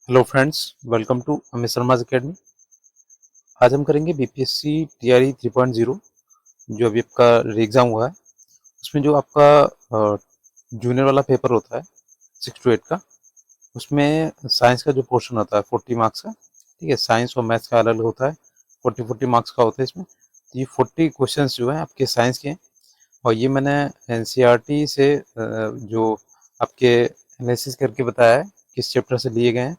Hello friends, welcome to Amit Sharma academy. आज हम करेंगे बीपीएससी टीआरई 3.0 जो अभी आपका एग्जाम हुआ है। उसमें जो आपका जूनियर वाला पेपर होता है 6 to 8 का, उसमें साइंस का जो पोर्शन होता है 40 मार्क्स का। ठीक है, साइंस और मैथ्स का अलग होता है, 40-40 मार्क्स का होता है इसमें। तो ये 40 क्वेश्चंस जो है आपके साइंस के हैं, और ये मैंने एनसीईआरटी से जो आपके एनालिसिस करके बताया है किस चैप्टर से लिए गए हैं,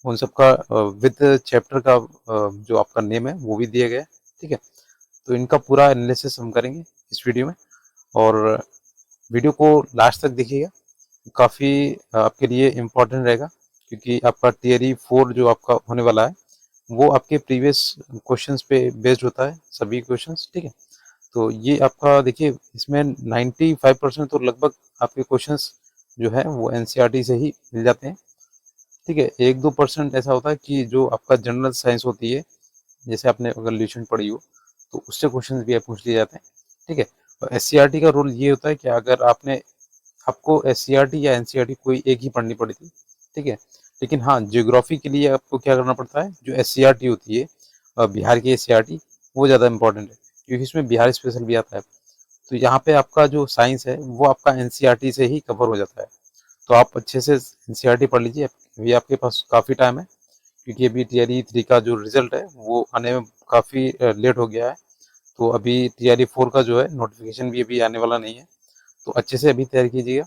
उन सब का विद चैप्टर का जो आपका नेम है वो भी दिया गया है। ठीक है, तो इनका पूरा एनालिसिस हम करेंगे इस वीडियो में, और वीडियो को लास्ट तक देखिएगा। काफ़ी आपके लिए इम्पोर्टेंट रहेगा, क्योंकि आपका टीआरई 4 जो आपका होने वाला है वो आपके प्रीवियस क्वेश्चंस पे बेस्ड होता है, सभी क्वेश्चंस। ठीक है, तो ये आपका देखिए, इसमें 95% तो लगभग आपके क्वेश्चंस जो है वो एनसीईआरटी से ही मिल जाते हैं। ठीक है, 1-2% ऐसा होता है कि जो आपका जनरल साइंस होती है, जैसे आपने अगर ल्यूशन पढ़ी हो तो उससे क्वेश्चन भी पूछ लिए जाते हैं। ठीक है, और एससीईआरटी का रोल ये होता है कि अगर आपको एससीईआरटी या एनसीईआरटी कोई एक ही पढ़नी पड़ी थी। ठीक है, लेकिन हाँ, ज्योग्राफी के लिए आपको क्या करना पड़ता है, जो एससीईआरटी होती है बिहार की एससीईआरटी, वो ज़्यादा इंपॉर्टेंट है, क्योंकि इसमें बिहार स्पेशल भी आता है। तो यहाँ पे आपका जो साइंस है वो आपका एनसीईआरटी से ही कवर हो जाता है। तो आप अच्छे से एनसीईआरटी पढ़ लीजिए, अभी आपके पास काफ़ी टाइम है, क्योंकि अभी टीआरई 3 का जो रिजल्ट है वो आने में काफ़ी लेट हो गया है। तो अभी टीआरई 4 का जो है नोटिफिकेशन भी अभी आने वाला नहीं है। तो अच्छे से अभी तैयारी कीजिएगा,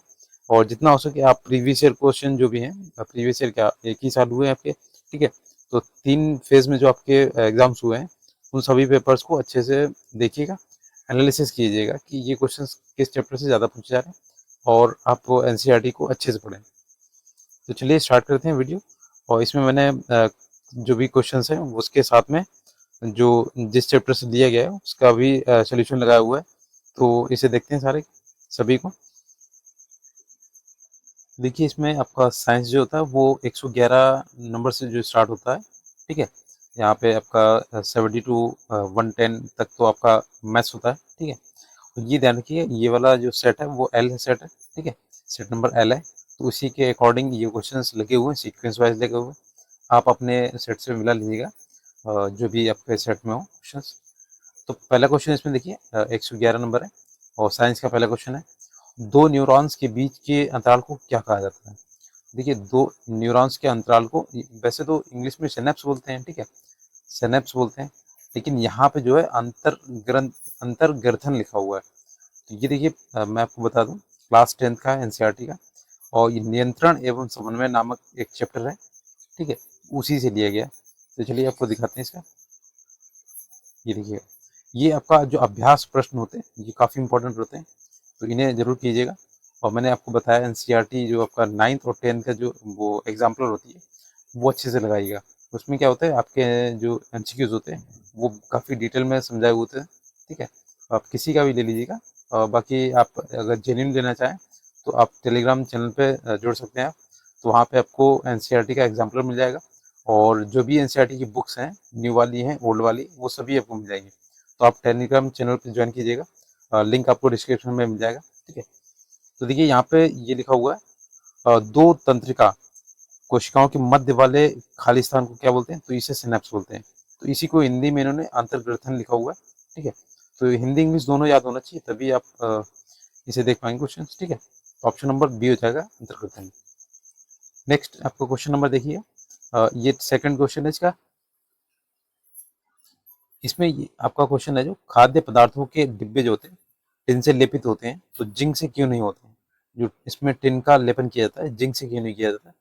और जितना हो सके आप प्रीवियस ईयर क्वेश्चन जो भी हैं, प्रीवियस ईयर क्या एक ही साल हुए हैं आपके। ठीक है, तो 3 फेज में जो आपके एग्जाम्स हुए हैं, उन सभी पेपर्स को अच्छे से देखिएगा, एनालिसिस कीजिएगा कि ये क्वेश्चन किस चैप्टर से ज़्यादा पूछे जा रहे हैं, और आप एनसीईआरटी को अच्छे से पढ़ें। तो चलिए स्टार्ट करते हैं वीडियो। और इसमें मैंने जो भी क्वेश्चंस हैं उसके साथ में जो जिस चैप्टर से दिया गया है उसका भी सोल्यूशन लगाया हुआ है। तो इसे देखते हैं सारे सभी को। देखिए, इसमें आपका साइंस जो होता है वो 111 नंबर से जो स्टार्ट होता है। ठीक है, यहाँ पे आपका 70 to 110 तक तो आपका मैथ्स होता है। ठीक है, तो ये ध्यान रखिए, ये वाला जो सेट है वो एल सेट है। ठीक है, सेट नंबर एल है, तो उसी के अकॉर्डिंग ये क्वेश्चंस लगे हुए हैं, सीक्वेंस वाइज लगे हुए हैं। आप अपने सेट से मिला लीजिएगा जो भी आपके सेट में हो क्वेश्चंस। तो पहला क्वेश्चन इसमें देखिए 111 नंबर है, और साइंस का पहला क्वेश्चन है, दो न्यूरॉन्स के बीच के अंतराल को क्या कहा जाता है। देखिए, दो न्यूरॉन्स के अंतराल को वैसे तो इंग्लिश में सिनेप्स बोलते हैं। ठीक है, सिनेप्स बोलते हैं, लेकिन यहाँ पे जो है अंतर्ग्रथन लिखा हुआ है। तो ये देखिए, मैं आपको बता दूं, क्लास 10th का एनसीईआरटी का, और ये नियंत्रण एवं समन्वय नामक एक चैप्टर है। ठीक है, उसी से लिया गया। तो चलिए आपको दिखाते हैं इसका। ये देखिए, ये आपका जो अभ्यास प्रश्न होते हैं ये काफ़ी इंपॉर्टेंट होते हैं, तो इन्हें जरूर कीजिएगा। और मैंने आपको बताया एनसीईआरटी जो आपका 9th और 10th का जो वो एग्जाम्पलर होती है वो अच्छे से लगाइएगा। उसमें क्या होता है, आपके जो एमसीक्यूज होते हैं वो काफ़ी डिटेल में समझाए हुए होते हैं। ठीक है, आप किसी का भी ले लीजिएगा। और बाकी आप अगर जेन्युइन लेना चाहें तो आप टेलीग्राम चैनल पे जुड़ सकते हैं आप। तो वहाँ पे आपको एनसीईआरटी का एग्जाम्पलर मिल जाएगा, और जो भी एनसीईआरटी की बुक्स हैं, न्यू वाली हैं ओल्ड वाली, वो सभी आपको मिल जाएंगी। तो आप टेलीग्राम चैनल पर ज्वाइन कीजिएगा, लिंक आपको डिस्क्रिप्शन में मिल जाएगा। ठीक है, तो देखिए यहाँ पे ये लिखा हुआ है, दो तंत्रिका कोशिकाओं के मध्य वाले खाली स्थान को क्या बोलते हैं, तो इसे सिनेप्स बोलते हैं। तो इसी को हिंदी में इन्होंने अंतर्ग्रथन लिखा हुआ है। ठीक है, तो हिंदी इंग्लिश दोनों याद होना चाहिए, तभी आप इसे देख पाएंगे क्वेश्चन। ठीक है, तो ऑप्शन नंबर बी हो जाएगा, अंतर्ग्रथन। नेक्स्ट आपको क्वेश्चन नंबर देखिए, ये सेकंड क्वेश्चन है इसका। इसमें आपका क्वेश्चन है, जो खाद्य पदार्थों के डिब्बे जो होते हैं टिन से लेपित होते हैं, तो जिंक से क्यों नहीं होते हैं। जो इसमें टिन का लेपन किया जाता है, जिंक से क्यों नहीं किया जाता है।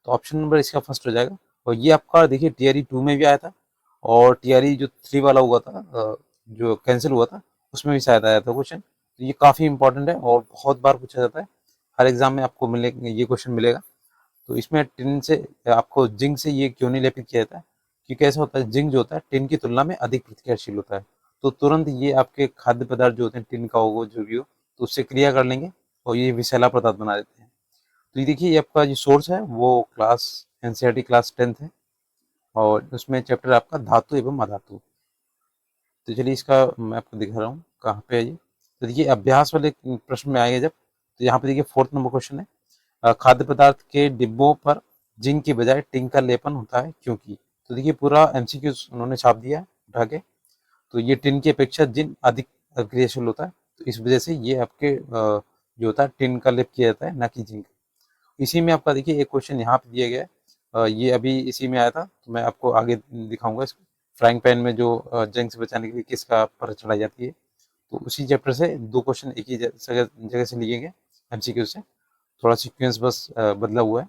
तो ऑप्शन नंबर इसका फर्स्ट हो जाएगा। और ये आपका देखिए टीआरई 2 में भी आया था, और टीआरई जो 3 वाला हुआ था, जो कैंसिल हुआ था, उसमें भी शायद आया था क्वेश्चन। तो ये काफ़ी इंपॉर्टेंट है और बहुत बार पूछा जाता है, हर एग्जाम में आपको ये क्वेश्चन मिलेगा। तो इसमें टिन से आपको जिंक से ये क्यों नहीं लेपित किया जाता है, क्योंकि ऐसा होता है, जिंक जो होता है टिन की तुलना में अधिक प्रतिक्रियाशील होता है। तो तुरंत ये आपके खाद्य पदार्थ जो होते हैं, टिन का हो जो भी हो, तो उससे क्रिया कर लेंगे और ये विषैला पदार्थ बना देते हैं। तो ये देखिए, ये आपका जो सोर्स है वो क्लास एनसीईआरटी क्लास 10th है, और उसमें चैप्टर आपका धातु एवं अधातु। तो चलिए इसका मैं आपको दिखा रहा हूँ कहाँ पे है ये। तो देखिए, अभ्यास वाले प्रश्न में आएगा जब, तो यहाँ पे देखिए 4th नंबर क्वेश्चन है, खाद्य पदार्थ के डिब्बों पर जिंक की बजाय टिंक का लेपन होता है क्योंकि। तो देखिए पूरा एमसीक्यू उन्होंने छाप दिया है उठा के। तो ये टिन की अपेक्षा जिंक अधिक क्रियाशील होता है, तो इस वजह से ये आपके जो होता है टिन का लेप किया जाता है, ना कि जिंक। इसी में आपका देखिए एक क्वेश्चन यहाँ पे दिया गया है, ये अभी इसी में आया था, तो मैं आपको आगे दिखाऊंगा इसको। फ्राइंग पैन में जो जंग से बचाने के लिए किसका पर चढ़ाई जाती है, तो उसी चैप्टर से दो क्वेश्चन एक ही जगह से लिए गए एमसीक्यू से, थोड़ा सीक्वेंस बस बदला हुआ है।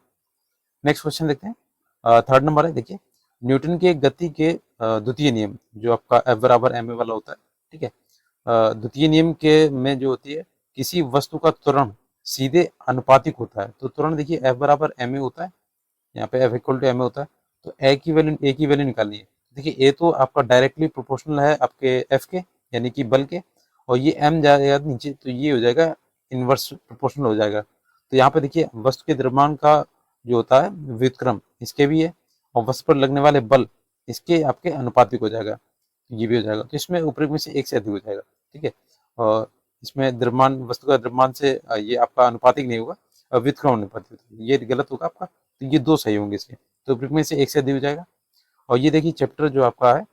नेक्स्ट क्वेश्चन देखते हैं। थर्ड नंबर है, देखिए न्यूटन के गति के द्वितीय नियम, जो आपका एफ बराबर एम ए वाला होता है, ठीक है। द्वितीय नियम के में जो होती है, किसी वस्तु का त्वरण सीधे अनुपातिक होता है। तो त्वरण देखिए एफ बराबर एम ए होता है, यहाँ पे F equal to M A होता है। तो ए की वैल्यू निकालनी है। देखिए ए तो आपका डायरेक्टली प्रोपोर्शनल है आपके एफ के, यानी कि बल के, और ये एम जाएगा नीचे, तो ये हो जाएगा इनवर्स प्रोपोर्शनल हो जाएगा। तो यहाँ पे देखिए वस्तु के द्रव्यमान का जो होता है व्युत्क्रम इसके भी है, और वस्तु पर लगने वाले बल इसके आपके अनुपातिक हो जाएगा, ये भी हो जाएगा। तो इसमें ऊपर में से एक से अधिक हो जाएगा, ठीक है। और इसमें द्रव्यमान, वस्तु का द्रव्यमान से ये आपका अनुपातिक नहीं होगा, व्युत्क्रम अनुपातिक होता है, ये गलत होगा आपका। तो ये दो सही होंगे इसके, तो ऊपर में से एक से अधिक हो जाएगा। और ये देखिए चैप्टर जो आपका है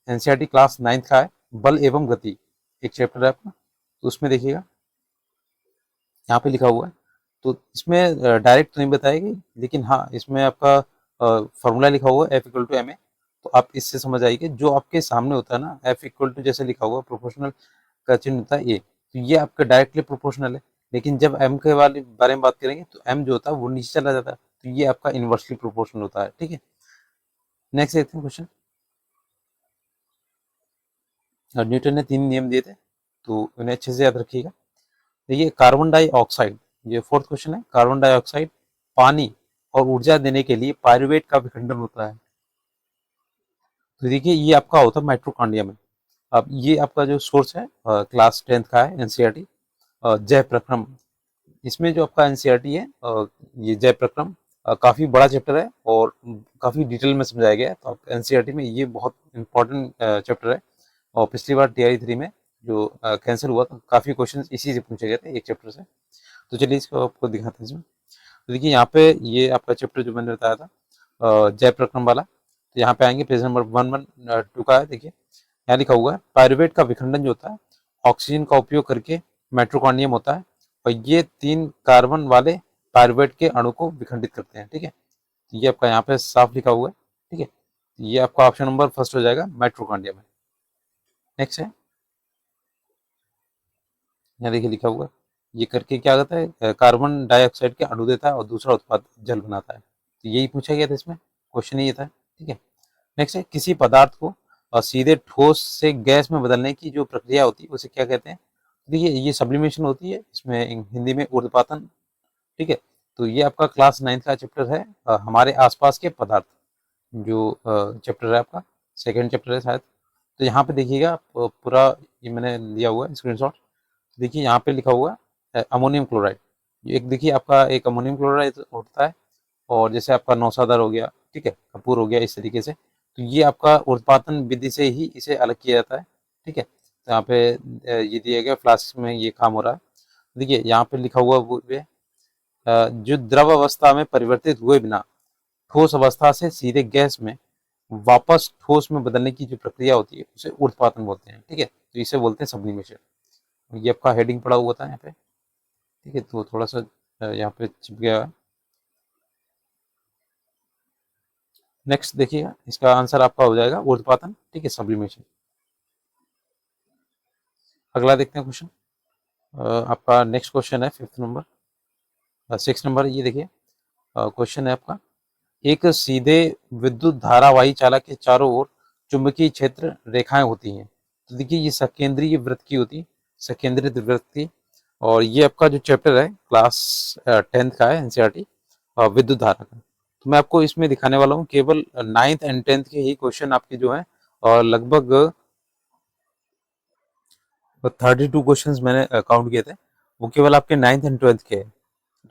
एनसीईआरटी क्लास 9th का है, बल एवं गति, एक चैप्टर है आपका। तो उसमें देखिएगा यहाँ पे लिखा हुआ है, तो इसमें डायरेक्ट तो नहीं बताएगी, लेकिन हाँ इसमें आपका फॉर्मूला लिखा हुआ है F equal to M A. तो आप इससे समझ आइए, जो आपके सामने होता है ना एफ इक्वल टू जैसे लिखा हुआ प्रोपोर्शनल का चिन्ह होता है ए, तो ये आपका डायरेक्टली प्रोपोर्शनल है। लेकिन जब एम के वाले बारे में बात करेंगे तो एम जो होता है वो नीचे चला जाता है, तो ये आपका इनवर्सली प्रोपोर्शनल होता है, ठीक है। नेक्स्ट देखते हैं क्वेश्चन। न्यूटन ने 3 नियम दिए थे, तो उन्हें अच्छे से याद रखिएगा। देखिए कार्बन डाइऑक्साइड, ये फोर्थ क्वेश्चन है, कार्बन डाइऑक्साइड पानी और ऊर्जा देने के लिए पायरुवेट का विखंडन होता है। तो देखिए ये आपका होता है माइटोकॉन्ड्रिया में। अब ये आपका जो सोर्स है क्लास 10th का है एनसीईआरटी जय प्रक्रम। इसमें जो आपका एनसीईआरटी है ये जय प्रक्रम काफी बड़ा चैप्टर है और काफी डिटेल में समझाया गया है। तो एनसीईआरटी में ये बहुत इंपॉर्टेंट चैप्टर है, और पिछली बार टीआरई 3 में जो कैंसिल हुआ तो काफी क्वेश्चन इसी से पूछे गए थे एक चैप्टर से। तो चलिए इसको आपको दिखाते हैं इसमें। तो देखिए यहाँ पे ये आपका चैप्टर जो मैंने बताया था जय प्रक्रम वाला, तो यहाँ पे आएंगे पेज नंबर 112 का है। देखिए यहाँ लिखा हुआ है पायरुवेट का विखंडन जो होता है ऑक्सीजन का उपयोग करके माइटोकॉन्ड्रियम होता है, और ये 3 कार्बन वाले पायरुवेट के अणु को विखंडित करते हैं, ठीक है। तो ये आपका यहाँ पे साफ लिखा हुआ है, ठीक है। ये आपका ऑप्शन नंबर फर्स्ट हो जाएगा माइटोकॉन्ड्रियम में। नेक्स्ट है, यहाँ देखिए लिखा हुआ है, ये करके क्या होता है कार्बन डाइऑक्साइड के अणु देता है और दूसरा उत्पाद जल बनाता है। तो यही पूछा गया था इसमें, क्वेश्चन ये था, ठीक है। नेक्स्ट है किसी पदार्थ को सीधे ठोस से गैस में बदलने की जो प्रक्रिया होती है उसे क्या कहते हैं। देखिए ये सब्लिमेशन होती है, इसमें हिंदी में ऊर्ध्वपातन, ठीक है। तो ये आपका क्लास 9th का चैप्टर है हमारे आसपास के पदार्थ, जो चैप्टर है आपका सेकेंड चैप्टर है शायद। तो यहाँ पे देखिएगा पूरा ये मैंने लिया हुआ है स्क्रीनशॉट। देखिए यहाँ पे लिखा हुआ है अमोनियम क्लोराइड। एक देखिए आपका एक अमोनियम क्लोराइड होता है, और जैसे आपका नौसादर हो गया, ठीक है, कपूर हो गया, इस तरीके से। तो ये आपका ऊर्ध्वपातन विधि से ही इसे अलग किया जाता है, ठीक है। तो यहाँ पे ये दिया गया फ्लास्क में ये काम हो रहा है। देखिए यहाँ पे लिखा हुआ वो जो द्रव अवस्था में परिवर्तित हुए बिना ठोस अवस्था से सीधे गैस में वापस ठोस में बदलने की जो प्रक्रिया होती है उसे ऊर्ध्वपातन बोलते हैं, ठीक है। तो इसे बोलते हैं सब्लिमेशन। ये आपका हेडिंग पड़ा हुआ था यहाँ पे, ठीक है, तो थोड़ा सा यहाँ पे छिप गया है। नेक्स्ट देखिएगा इसका आंसर आपका हो जाएगा ऊर्ध्वपातन, ठीक है, सब्लिमेशन। अगला देखते हैं क्वेश्चन। आपका नेक्स्ट क्वेश्चन है 5th नंबर 6 नंबर। ये देखिए क्वेश्चन है आपका, एक सीधे विद्युत धारावाही चालक के चारों ओर चुंबकीय क्षेत्र रेखाएं होती हैं। तो देखिए ये सकेंद्रीय वृत्त की होती है, सकेंद्रित वृत्त की। और ये आपका जो चैप्टर है क्लास 10th का है एनसीईआरटी विद्युत धारा का। तो मैं आपको इसमें दिखाने वाला हूँ केवल 9th एंड 10th के ही क्वेश्चन आपके जो है, और लगभग 32 क्वेश्चन मैंने काउंट किए थे, वो केवल आपके 9th एंड 12th के,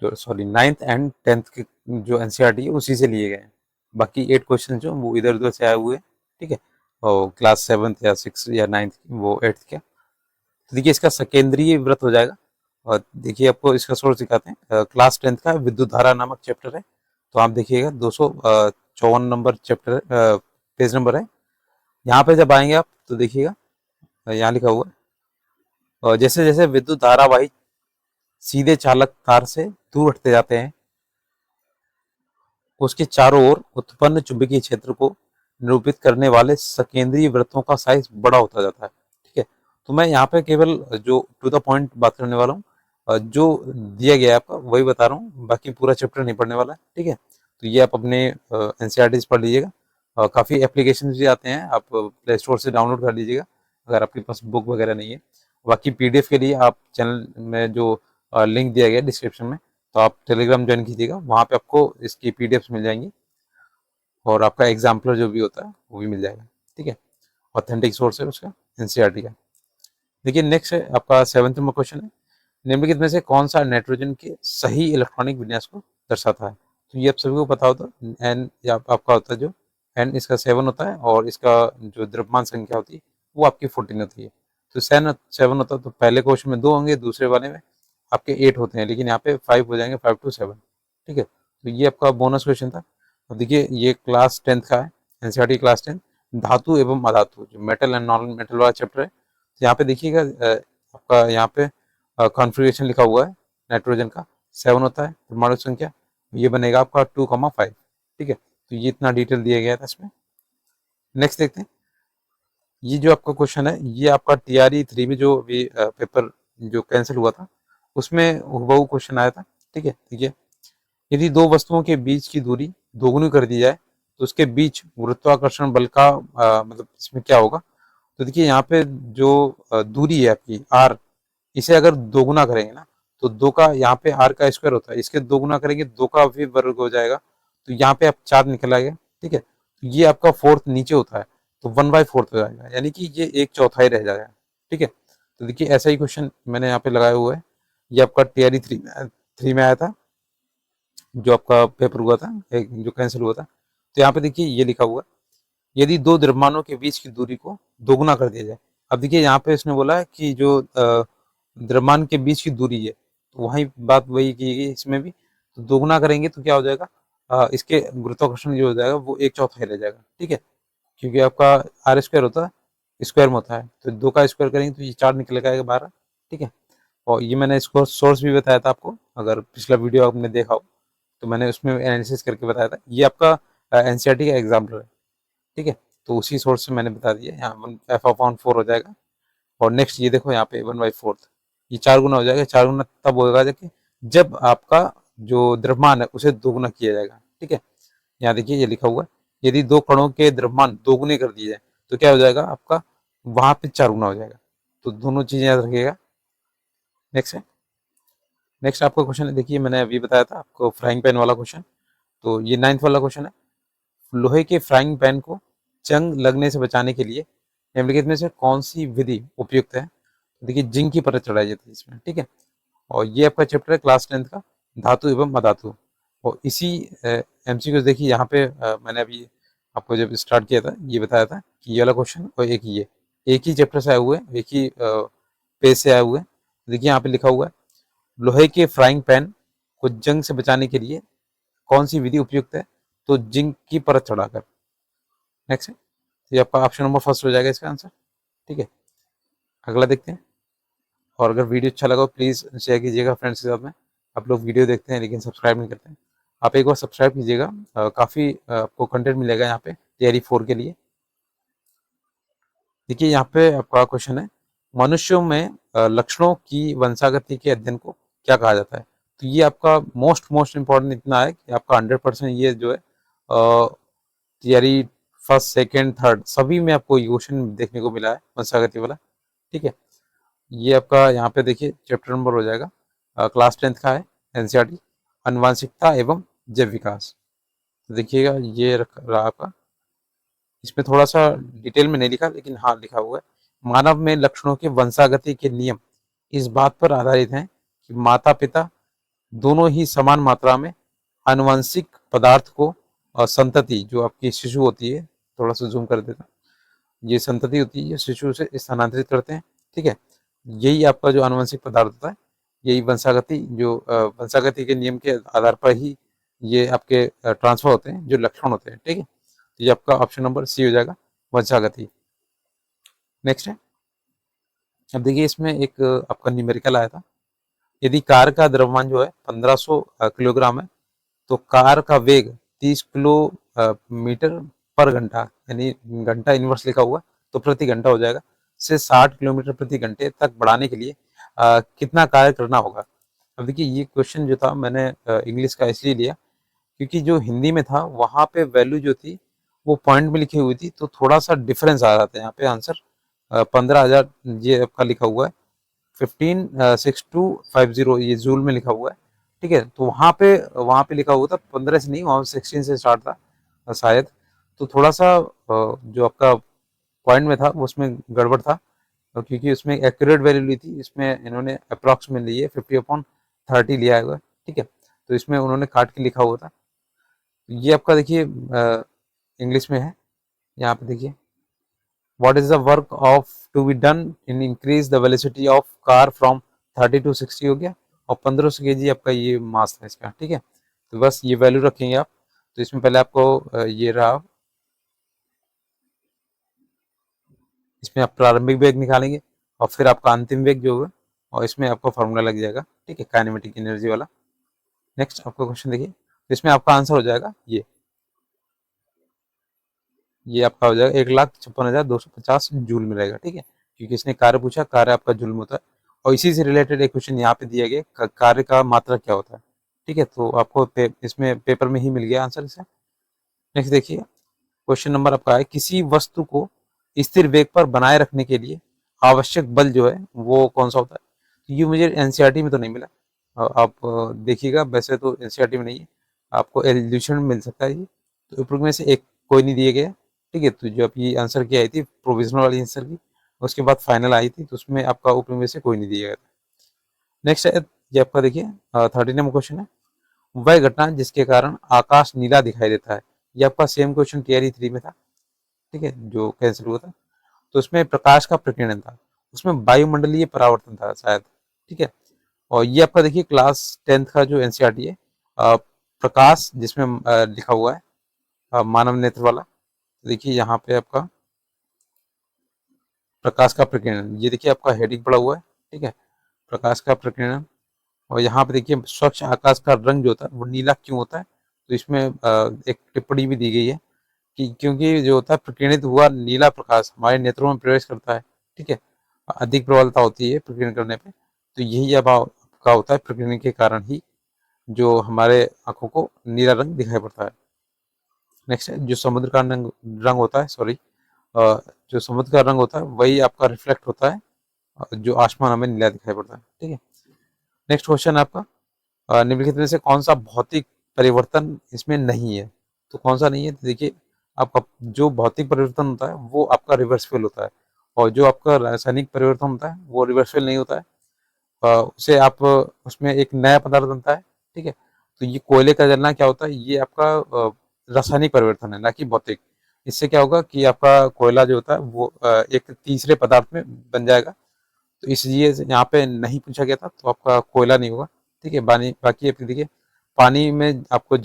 जो सॉरी 9th एंड 10th के जो एनसीईआरटी है उसी से लिए गए हैं। बाकी 8 क्वेश्चन जो वो इधर उधर से आए हुए हैं, ठीक है, और क्लास 7th या 6th या 9th वो 8th के। तो देखिए इसका सकेंद्रीय व्रत हो जाएगा। और देखिए आपको इसका सोर्स दिखाते हैं क्लास 10th का विद्युत धारा नामक चैप्टर है, तो आप देखिएगा 254 नंबर चैप्टर पेज नंबर है। यहाँ पे जब आएंगे आप तो देखिएगा यहाँ लिखा हुआ है, जैसे जैसे विद्युत धारावाही सीधे चालक तार से दूर हटते जाते हैं, उसके चारों ओर उत्पन्न चुंबकीय क्षेत्र को निरूपित करने वाले सकेंद्रीय वृत्तों का साइज बड़ा होता जाता है। ठीक है, तो मैं यहाँ पे केवल जो टू द पॉइंट बात करने वाला हूँ, जो दिया गया है आपका वही बता रहा हूँ, बाकी पूरा चैप्टर नहीं पढ़ने वाला है। ठीक है, तो ये आप अपने एनसीईआरटी पढ़ लीजिएगा। काफ़ी एप्लीकेशन भी आते हैं, आप प्ले स्टोर से डाउनलोड कर लीजिएगा अगर आपके पास बुक वगैरह नहीं है। बाकी पीडीएफ के लिए आप चैनल में जो लिंक दिया गया डिस्क्रिप्शन में, तो आप टेलीग्राम ज्वाइन कीजिएगा, वहाँ पे आपको इसकी पीडीएफ मिल जाएंगी और आपका एग्जाम्पलर जो भी होता है वो भी मिल जाएगा। ठीक है, ऑथेंटिक सोर्स है उसका एनसीईआरटी का। देखिए नेक्स्ट है आपका 7th नंबर क्वेश्चन है, निम्नलिखित में से कौन सा नाइट्रोजन के सही इलेक्ट्रॉनिक विन्यास को दर्शाता है। तो ये आप सभी को पता होता है, एन आपका होता है जो एन इसका 7 होता है और इसका जो द्रव्यमान संख्या होती है वो आपकी 14 होती है। तो 7 होता है तो पहले क्वेश्चन में 2 होंगे, दूसरे वाले में आपके 8 होते हैं, लेकिन यहाँ पे 5 हो जाएंगे, 5 to 7। ठीक है, तो ये आपका बोनस क्वेश्चन था। अब देखिए ये क्लास 10th का है, एनसीईआरटी क्लास 10 धातु एवं अधातु जो मेटल एंड नॉन मेटल वाला चैप्टर है। तो यहाँ पे देखिएगा आपका यहाँ पे कॉन्फ़िगरेशन लिखा हुआ है, नाइट्रोजन का 7 होता है परमाणु संख्या, ये बनेगा आपका 2,5। ठीक है, तो ये इतना डिटेल दिया गया था इसमें। नेक्स्ट देखते हैं, ये जो आपका क्वेश्चन है ये आपका टीआरई 3 में जो भी पेपर जो कैंसिल हुआ था उसमें हुबहू क्वेश्चन आया था। ठीक है, ठीक है, यदि दो वस्तुओं के बीच की दूरी दोगुनी कर दी जाए तो उसके बीच गुरुत्वाकर्षण बल का मतलब इसमें क्या होगा। तो देखिए यहाँ पे जो दूरी है आपकी आर, इसे अगर दोगुना करेंगे ना तो 2 का यहाँ पे आर का स्क्वायर होता है, इसके दोगुना करेंगे 2 का भी वर्ग हो जाएगा, तो यहाँ पे आप 4 निकल आएगा। ठीक है, तो ये आपका फोर्थ नीचे होता है तो 1/4 हो जाएगा, यानी कि ये 1/4 रह जाएगा। ठीक है, तो देखिए ऐसा ही क्वेश्चन मैंने यहाँ पे लगाया हुआ है, ये आपका टीआरई 3 में आया था जो आपका पेपर हुआ था जो कैंसिल हुआ था। तो यहाँ पे देखिए ये लिखा हुआ है, यदि दो द्रव्यमानों के बीच की दूरी को दोगुना कर दिया जाए। अब देखिए यहाँ पे इसने बोला है कि जो द्रव्यमान के बीच की दूरी है, तो वही बात वही की गई इसमें भी, तो दोगुना करेंगे तो क्या हो जाएगा, इसके गुरुत्वाकर्षण जो हो जाएगा वो 1/4 रह जाएगा। ठीक है, क्योंकि आपका आर स्क्वायर होता है स्क्वायर में होता है, तो 2 का स्क्वायर करेंगे तो ये 4 निकल आएगा 12। ठीक है, और ये मैंने इसको सोर्स भी बताया था आपको, अगर पिछला वीडियो आपने देखा हो तो मैंने उसमें एनालिसिस करके बताया था। ये आपका एनसीईआरटी का एग्जाम्पल है। ठीक है, तो उसी सोर्स से मैंने बता दिया, यहाँ f/4 हो जाएगा। और नेक्स्ट ये देखो यहाँ पे 1/4, ये 4 गुना हो जाएगा। 4 गुना तब होगा जब आपका जो द्रव्यमान है उसे दोगुना किया जाएगा। ठीक है, यहाँ देखिए ये लिखा हुआ है, यदि दो कणों के द्रव्यमान दोगुने कर दिए जाए तो क्या हो जाएगा आपका, वहां पे 4 गुना हो जाएगा। तो दोनों चीजें याद रखिएगा। नेक्स्ट है, नेक्स्ट आपका क्वेश्चन है, देखिए मैंने अभी बताया था आपको फ्राइंग पैन वाला क्वेश्चन, तो ये 9th वाला क्वेश्चन है, लोहे के फ्राइंग पैन को जंग लगने से बचाने के लिए निम्नलिखित में से कौन सी विधि उपयुक्त है। देखिए जिंक की परत चढ़ाई जाती है इसमें। ठीक है, और ये आपका चैप्टर है क्लास 10th का धातु एवं अधातु। और इसी एमसीक्यूज देखिए यहाँ पे मैंने अभी आपको जब स्टार्ट किया था ये बताया था कि ये वाला क्वेश्चन और एक ही चैप्टर से आए हुए हैं, एक ही पेज से आए हुए हैं। देखिए यहाँ पे लिखा हुआ है, लोहे के फ्राइंग पैन को जंग से बचाने के लिए कौन सी विधि उपयुक्त है, तो जिंक की परत चढ़ाकर। नेक्स्ट है, ये आपका ऑप्शन नंबर फर्स्ट हो जाएगा इसका आंसर। ठीक है, अगला देखते हैं। और अगर वीडियो अच्छा लगा प्लीज़ शेयर कीजिएगा फ्रेंड्स के साथ में। आप लोग वीडियो देखते हैं लेकिन सब्सक्राइब नहीं करते हैं, आप एक बार सब्सक्राइब कीजिएगा, काफ़ी आपको कंटेंट मिलेगा यहाँ पे टीआरई 4 के लिए। देखिए यहाँ पे आपका क्वेश्चन है, मनुष्यों में लक्षणों की वंशागति के अध्ययन को क्या कहा जाता है। तो ये आपका मोस्ट इम्पोर्टेंट इतना है कि आपका 100% ये जो है टीआरई फर्स्ट सेकेंड थर्ड सभी में आपको ये क्वेश्चन देखने को मिला है वंशागति वाला। ठीक है, ये आपका यहाँ पे देखिए चैप्टर नंबर हो जाएगा क्लास 10th का है एनसीईआरटी, आनुवंशिकता एवं जैव विकास। तो देखिएगा ये रहा आपका, इसमें थोड़ा सा डिटेल में नहीं लिखा लेकिन हाँ लिखा हुआ है, मानव में लक्षणों के वंशागति के नियम इस बात पर आधारित हैं कि माता पिता दोनों ही समान मात्रा में आनुवंशिक पदार्थ को और संतति जो आपकी शिशु होती है, थोड़ा सा जूम कर देता, ये संतति होती है शिशु से स्थानांतरित करते हैं। ठीक है, यही आपका जो आनुवंशिक पदार्थ होता है, यही वंशागति जो वंशागति के नियम के आधार पर ही ये आपके ट्रांसफर होते हैं, जो लक्षण होते हैं, ठीक है। तो ये आपका ऑप्शन नंबर सी हो जाएगा, वंशागति। नेक्स्ट है, अब देखिए इसमें एक आपका न्यूमेरिकल आया था। यदि कार का द्रव्यमान जो है 1500 किलोग्राम है, तो कार का वेग 30 किलो मीटर पर घंटा, यानी घंटा इनवर्स लिखा हुआ तो प्रति घंटा हो जाएगा, से 60 किलोमीटर प्रति घंटे तक बढ़ाने के लिए कितना कार्य करना होगा। अब देखिए ये क्वेश्चन जो था मैंने इंग्लिश का इसलिए लिया क्योंकि जो हिंदी में था वहाँ पे वैल्यू जो थी वो पॉइंट में लिखी हुई थी, तो थोड़ा सा डिफरेंस आ रहा था। यहाँ पे आंसर 15,000 ये आपका लिखा हुआ है, 15,6250 ये जूल में लिखा हुआ है, ठीक है। तो वहाँ पे लिखा हुआ था 15 से नहीं, वहाँ 16 से स्टार्ट था शायद। तो थोड़ा सा जो आपका पॉइंट में था उसमें गड़बड़ था, क्योंकि उसमें एक्यूरेट वैल्यू ली थी, इसमें इन्होंने अप्रॉक्स में ली है 50/30 लिया है, ठीक है। तो इसमें उन्होंने काट के लिखा हुआ था। ये आपका देखिए इंग्लिश में है। यहाँ पे देखिए, what is the work of to be done in increase the velocity of car from 30 to 60 हो गया, और 1500 kg आपका ये मास है इसका, ठीक है। तो बस ये वैल्यू रखेंगे आप। तो इसमें पहले आपको ये रहा, इसमें आप प्रारंभिक वेग निकालेंगे और फिर आपका अंतिम वेग जो होगा, और इसमें आपका फॉर्मूला लग जाएगा, ठीक है, काइनेमेटिक एनर्जी वाला। नेक्स्ट आपका क्वेश्चन देखिए, तो इसमें आपका आंसर हो जाएगा ये आपका हो जाएगा 1,56,250 जूल में रहेगा, ठीक है, क्योंकि इसने कार्य पूछा, कार्य आपका जूल में होता है। और इसी से रिलेटेड एक क्वेश्चन यहाँ पे दिया गया, कार्य का मात्रा क्या होता है, ठीक है। तो आपको इसमें पेपर में ही मिल गया आंसर इसका। नेक्स्ट देखिए, क्वेश्चन नंबर आपका है, किसी वस्तु को स्थिर वेग पर बनाए रखने के लिए आवश्यक बल जो है वो कौन सा होता है। ये मुझे एनसीईआरटी में तो नहीं मिला, आप देखिएगा, वैसे तो एनसीईआरटी में नहीं है, आपको एल्यूशन में मिल सकता है ये। तो ऊपर में से एक कोई नहीं दिए गया, ठीक है। तो जो आपकी आंसर की आई थी प्रोविजनल वाली आंसर की, उसके बाद फाइनल आई थी, तो उसमें आपका ऊपर में से कोई नहीं दिया गया था। नेक्स्ट है, ये आपका देखिए 30 नंबर क्वेश्चन है, वह घटना जिसके कारण आकाश नीला दिखाई देता है। ये आपका सेम क्वेश्चन टीआरई 3 में था, ठीक है, जो कैंसिल हुआ था। तो उसमें प्रकाश का प्रकीर्णन था, उसमें वायुमंडलीय परावर्तन था शायद, ठीक है। और ये आपका देखिए क्लास 10th का जो एनसीईआरटी है, प्रकाश जिसमें लिखा हुआ है मानव नेत्र वाला। तो देखिए यहाँ पे आपका प्रकाश का प्रकीर्णन, ये देखिए आपका हेडिंग पड़ा हुआ है, ठीक है, प्रकाश का प्रकीर्णन। और यहाँ पे देखिए स्वच्छ आकाश का रंग जो होता है वो नीला क्यों होता है। तो इसमें एक टिप्पणी भी दी गई है कि क्योंकि जो होता है प्रकीर्णित हुआ नीला प्रकाश हमारे नेत्रों में प्रवेश करता है, ठीक है, अधिक प्रबलता होती है प्रकीर्णन करने पे। तो यही अब का होता है, प्रकीर्णन के कारण ही जो हमारे आंखों को नीला रंग दिखाई पड़ता है। नेक्स्ट है, जो समुद्र का रंग होता है, सॉरी, जो समुद्र का रंग होता है वही आपका रिफ्लेक्ट होता है, जो आसमान हमें नीला दिखाई पड़ता है, ठीक है। नेक्स्ट क्वेश्चन है आपका, निम्नलिखित में से कौन सा भौतिक परिवर्तन इसमें नहीं है। तो कौन सा नहीं है, तो देखिए आपका जो भौतिक परिवर्तन होता है वो आपका रिवर्सिबल होता है, और जो आपका रासायनिक परिवर्तन होता है वो रिवर्सिबल नहीं होता है। उसे आप उसमें एक नया पदार्थ बनता है, ठीक है। तो ये कोयले का जलना क्या होता है, ये आपका रासायनिक परिवर्तन है, ना कि भौतिक। इससे क्या होगा कि आपका कोयला जो होता है वो एक तीसरे पदार्थ में बन जाएगा। तो इसलिए यहाँ पे नहीं पूछा गया था, तो आपका कोयला नहीं होगा, ठीक है। बाकी आप देखिए, पानी में आपको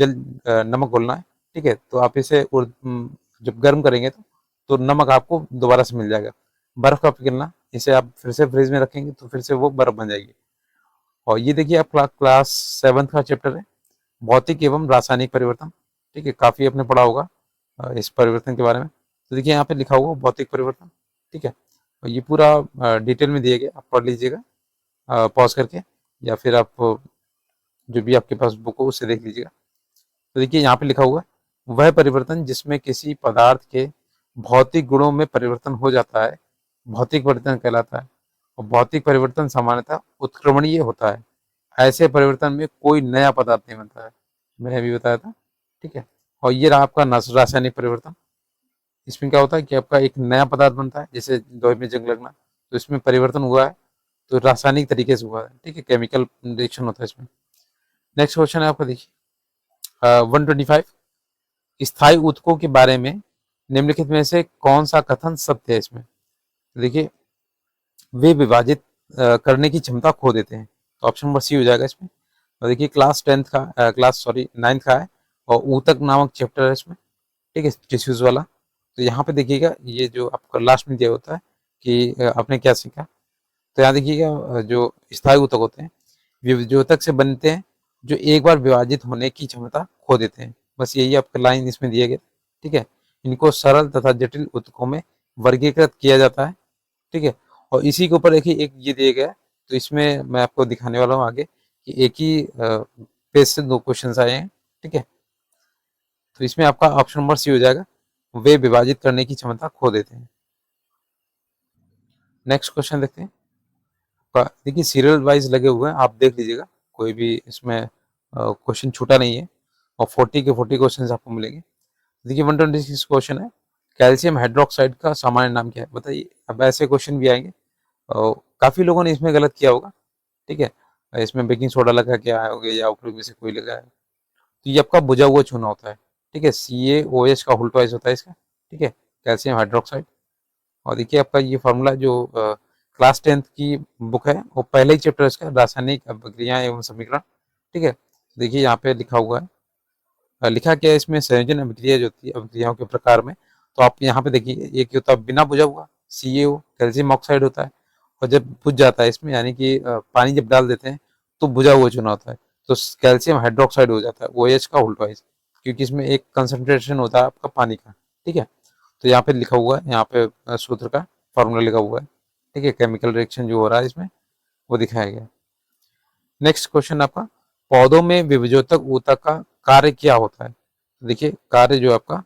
नमक घोलना है, ठीक है, तो आप इसे जब गर्म करेंगे तो नमक आपको दोबारा से मिल जाएगा। बर्फ का पिघलना, इसे आप फिर से फ्रिज में रखेंगे तो फिर से वो बर्फ बन जाएगी। और ये देखिए आप क्लास 7th का चैप्टर है, भौतिक एवं रासायनिक परिवर्तन, ठीक है, काफी आपने पढ़ा होगा इस परिवर्तन के बारे में। तो देखिए यहाँ पे लिखा हुआ भौतिक परिवर्तन, ठीक है, और ये पूरा डिटेल में दिया गया, आप पढ़ लीजिएगा पॉज करके, या फिर आप जो भी आपके पास बुक हो उससे देख लीजिएगा। तो देखिए यहाँ पे लिखा हुआ है, वह परिवर्तन जिसमें किसी पदार्थ के भौतिक गुणों में परिवर्तन हो जाता है भौतिक परिवर्तन कहलाता है, और भौतिक परिवर्तन सामान्यतः उत्क्रमणीय होता है। ऐसे परिवर्तन में कोई नया पदार्थ नहीं बनता है, मैंने अभी बताया था, ठीक है। और ये रहा आपका रासायनिक परिवर्तन, इसमें क्या होता है कि आपका एक नया पदार्थ बनता है, जैसे लोहे में जंग लगना, तो इसमें परिवर्तन हुआ है, तो रासायनिक तरीके से हुआ है, ठीक है, केमिकल रिएक्शन होता है इसमें। नेक्स्ट क्वेश्चन है आपका देखिए 125, स्थायी ऊतकों के बारे में निम्नलिखित में से कौन सा कथन सत्य है इसमें। तो देखिए, वे विभाजित करने की क्षमता खो देते हैं, तो ऑप्शन नंबर सी हो जाएगा इसमें। और देखिए क्लास 10th का क्लास सॉरी 9th का है और ऊतक नामक चैप्टर है इसमें, ठीक है, टिश्यूज वाला। तो यहाँ पे देखिएगा ये जो आपका लास्ट में दिया होता है कि आपने क्या सीखा। तो यहाँ देखिएगा जो स्थायी ऊतक होते हैं विभेद्योतक से बनते हैं जो एक बार विभाजित होने की क्षमता खो देते हैं। बस यही आपका लाइन इसमें दिया गया, ठीक है। इनको सरल तथा जटिल ऊतकों में वर्गीकृत किया जाता है, ठीक है। और इसी के ऊपर देखिए एक ये दिया गया है, तो इसमें मैं आपको दिखाने वाला हूँ आगे कि एक ही पेज से 2 क्वेश्चन आए हैं, ठीक है। तो इसमें आपका ऑप्शन नंबर सी हो जाएगा, वे विभाजित करने की क्षमता खो देते हैं। नेक्स्ट क्वेश्चन देखते हैं। देखिए सीरियल वाइज लगे हुए हैं, आप देख लीजिएगा, कोई भी इसमें क्वेश्चन छूटा नहीं है और 40 के 40 क्वेश्चन आपको मिलेंगे। देखिए 126 क्वेश्चन है, कैल्शियम हाइड्रोक्साइड का सामान्य नाम क्या है, बताइए। अब ऐसे क्वेश्चन भी आएंगे और काफी लोगों ने इसमें गलत किया होगा, ठीक है। इसमें बेकिंग सोडा लगा के आए होंगे या उपयोग में से कोई लगा है, तो ये आपका बुझा हुआ चूना होता है, ठीक है। CaOH का उल्टा होता है इसका, ठीक है, कैल्शियम हाइड्रोक्साइड। और देखिए आपका ये फॉर्मूला जो क्लास 10th की बुक है वो पहले ही चैप्टर इसका रासायनिक अभिक्रियाएं एवं समीकरण, ठीक है। देखिए यहाँ पे लिखा हुआ है, लिखा क्या है इसमें, संयोजन अभिक्रिया जो होती है अभिक्रियाओं के प्रकार में। तो आप यहाँ पे देखिए एक होता है बिना बुझा हुआ CaO कैल्शियम ऑक्साइड होता है, और जब बुझ जाता है इसमें यानी कि पानी जब डाल देते हैं तो बुझा हुआ चूना होता है, तो कैल्शियम हाइड्रोक्साइड हो जाता है, OH का उल्टा, क्योंकि इसमें एक कंसंट्रेशन होता है आपका पानी का, ठीक है। तो यहाँ पे लिखा हुआ है, यहाँ पे सूत्र का फॉर्मूला लिखा हुआ है, ठीक है, केमिकल रिएक्शन जो हो रहा है इसमें वो दिखाया गया। नेक्स्ट क्वेश्चन आपका, पौधों में विभेद्योतक ऊतक का कार्य क्या होता है। देखिए कार्य जो आपका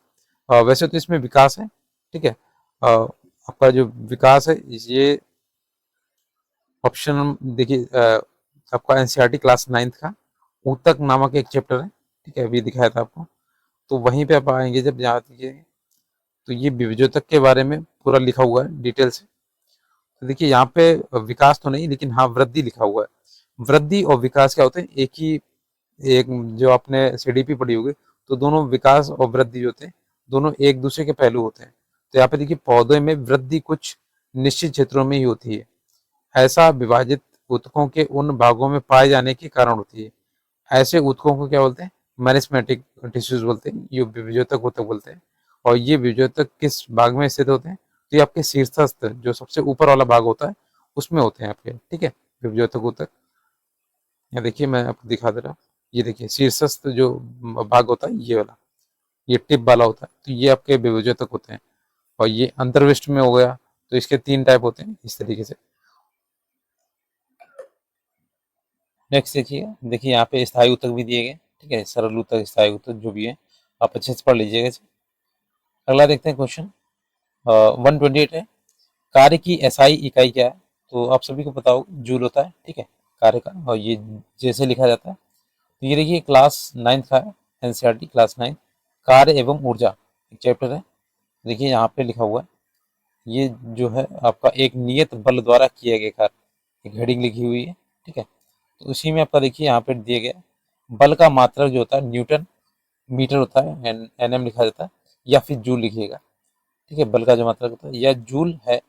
वैसे तो इसमें विकास है, ठीक है। आपका जो विकास है ये ऑप्शन देखिए आपका NCERT क्लास 9th का ऊतक नामक एक चैप्टर है, ठीक है, अभी दिखाया था आपको। तो वहीं पे आप आएंगे जब यहाँ तो ये विभेद्योतक के बारे में पूरा लिखा हुआ है डिटेल से। तो देखिए यहाँ पे विकास तो नहीं लेकिन हाँ वृद्धि लिखा हुआ है। वृद्धि और विकास क्या होते हैं, एक ही एक जो आपने CDP पढ़ी होगी, तो दोनों विकास और वृद्धि होते हैं, दोनों एक दूसरे के पहलू होते हैं। तो यहाँ पे देखिए पौधे में वृद्धि कुछ निश्चित क्षेत्रों में ही होती है, ऐसा विभाजित ऊतकों के उन भागों में पाए जाने के कारण होती है। ऐसे ऊतकों को क्या बोलते हैं, मेरिस्मेटिक टिश्यूज बोलते हैं, ये विभेद्योतक ऊतक बोलते हैं। और ये विभेद्योतक किस भाग में स्थित होते हैं, तो ये आपके शीर्षस्थ जो सबसे ऊपर वाला भाग होता है उसमें होते हैं आपके, ठीक है, विभेद्योतक ऊतक। यहाँ देखिए मैं आपको दिखा दे रहा हूँ, ये देखिए शीर्षस्थ जो भाग होता है ये वाला, ये टिप वाला होता है, तो ये आपके विभेद्योतक होते हैं। और ये अंतर्विष्ट में हो गया, तो इसके 3 टाइप होते हैं इस तरीके से। नेक्स्ट देखिए यहाँ पे स्थायी ऊतक भी दिए गए, ठीक है, सरल ऊतक स्थायी ऊतक जो भी है आप अच्छे से पढ़ लीजिएगा इसे। अगला देखते हैं क्वेश्चन 128 है, कार्य की SI इकाई क्या है। तो आप सभी को पता होगा जूल होता है, ठीक है, कार्य का, और ये जैसे लिखा जाता है। तो ये देखिए क्लास 9th का है, NCERT क्लास 9 कार्य एवं ऊर्जा एक चैप्टर है। देखिए यहाँ पे लिखा हुआ है, ये जो है आपका एक नियत बल द्वारा किया गया कार्य, एक हेडिंग लिखी हुई है, ठीक है। तो उसी में आपका देखिए यहाँ पे दिया गया बल का मात्रक जो होता है न्यूटन मीटर होता है, NM लिखा जाता है, या फिर जूल लिखिएगा, ठीक है। बल का जो मात्रक होता है या जूल है,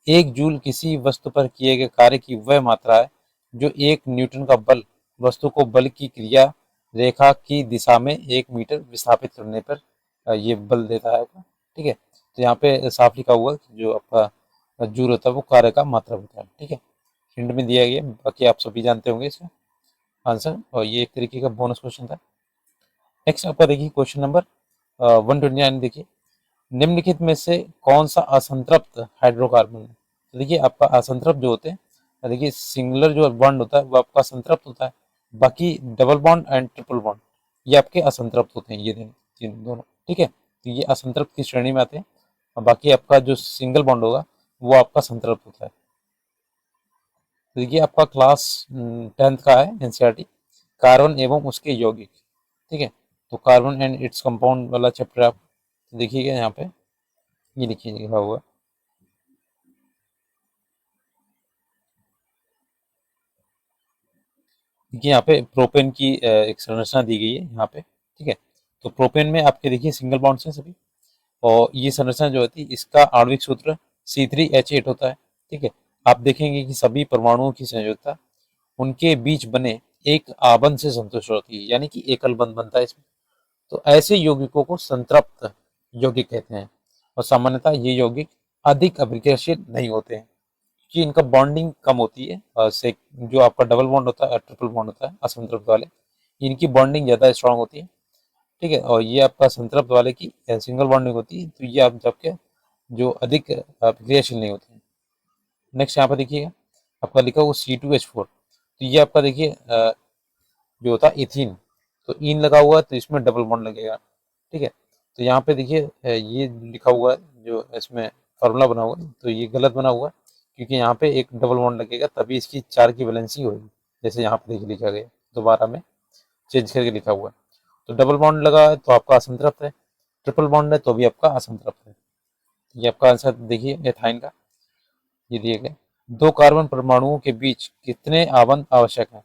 एक जूल किसी वस्तु पर किए गए कार्य की वह मात्रा है जो एक न्यूटन का बल वस्तु को बल की क्रिया रेखा की दिशा में 1 मीटर विस्थापित करने पर ये बल देता है आपका, ठीक है। तो यहाँ पे साफ लिखा हुआ जो आपका जूल होता है वो कार्य का मात्रक होता है, ठीक है। हिंट में दिया गया, बाकी आप सभी जानते होंगे इसका आंसर, और ये एक तरीके का बोनस क्वेश्चन था। नेक्स्ट आपका देखिए क्वेश्चन नंबर 129, देखिए निम्नलिखित में से कौन सा असंतृप्त हाइड्रोकार्बन है। तो देखिए आपका असंतृप्त जो होते हैं, देखिए सिंगुलर जो बॉन्ड होता है वो आपका संतृप्त होता है, बाकी double bond and triple bond ये आपके असंतृप्त होते हैं, ये तीन दोनों, ठीक है। तो ये असंतृप्त की श्रेणी में आते हैं, और बाकी आपका जो सिंगल बॉन्ड होगा वो आपका संतृप्त होता है। देखिए आपका क्लास 10th का है NCERT कार्बन एवं उसके यौगिक, ठीक है। तो कार्बन एंड इट्स कंपाउंड वाला चैप्टर आप देखिएगा, यहाँ पे ये लिखिए लिखा हुआ, देखिए यहाँ पे प्रोपेन की एक संरचना दी गई है यहाँ पे, ठीक है। तो प्रोपेन में आपके देखिए सिंगल बॉन्ड्स हैं सभी, और ये संरचना जो होती है इसका आणविक सूत्र C3H8 होता है, ठीक है। आप देखेंगे कि सभी परमाणुओं की संयोजकता उनके बीच बने एक आबंध से संतुष्ट होती है, यानी कि एकल बंध बनता है इसमें। तो ऐसे यौगिकों को संतृप्त यौगिक कहते हैं, और सामान्यतः ये यौगिक अधिक अभिक्रियाशील नहीं होते हैं, कि इनका बॉन्डिंग कम होती है से जो आपका डबल बॉन्ड होता है, ट्रिपल बॉन्ड होता है असंतृप्त वाले, इनकी बॉन्डिंग ज़्यादा स्ट्रांग होती है। ठीक है, और ये आपका संतृप्त वाले की सिंगल बॉन्डिंग होती है, तो ये आप जबकि जो अधिक क्रियाशील नहीं होते हैं। नेक्स्ट यहाँ पर देखिएगा आपका लिखा हुआ C2H4, तो ये आपका देखिए जो होता है इथिन, तो इन लगा हुआ है तो इसमें डबल बॉन्ड लगेगा। ठीक है, तो यहाँ पे देखिए ये लिखा हुआ है जो इसमें फार्मूला बना हुआ है, तो ये गलत बना हुआ है, क्योंकि यहाँ पे एक डबल बॉन्ड लगेगा तभी इसकी 4 की वैलेंसी होगी, जैसे यहाँ पे देखिए लिखा गया, दोबारा में चेंज करके लिखा हुआ है। तो डबल बॉन्ड लगा है तो आपका असंतृप्त है, ट्रिपल बॉन्ड है तो भी आपका असंतृप्त है। ये आपका आंसर देखिए एथाइन का, ये दिए गए। 2 कार्बन परमाणुओं के बीच कितने आबंध आवश्यक है?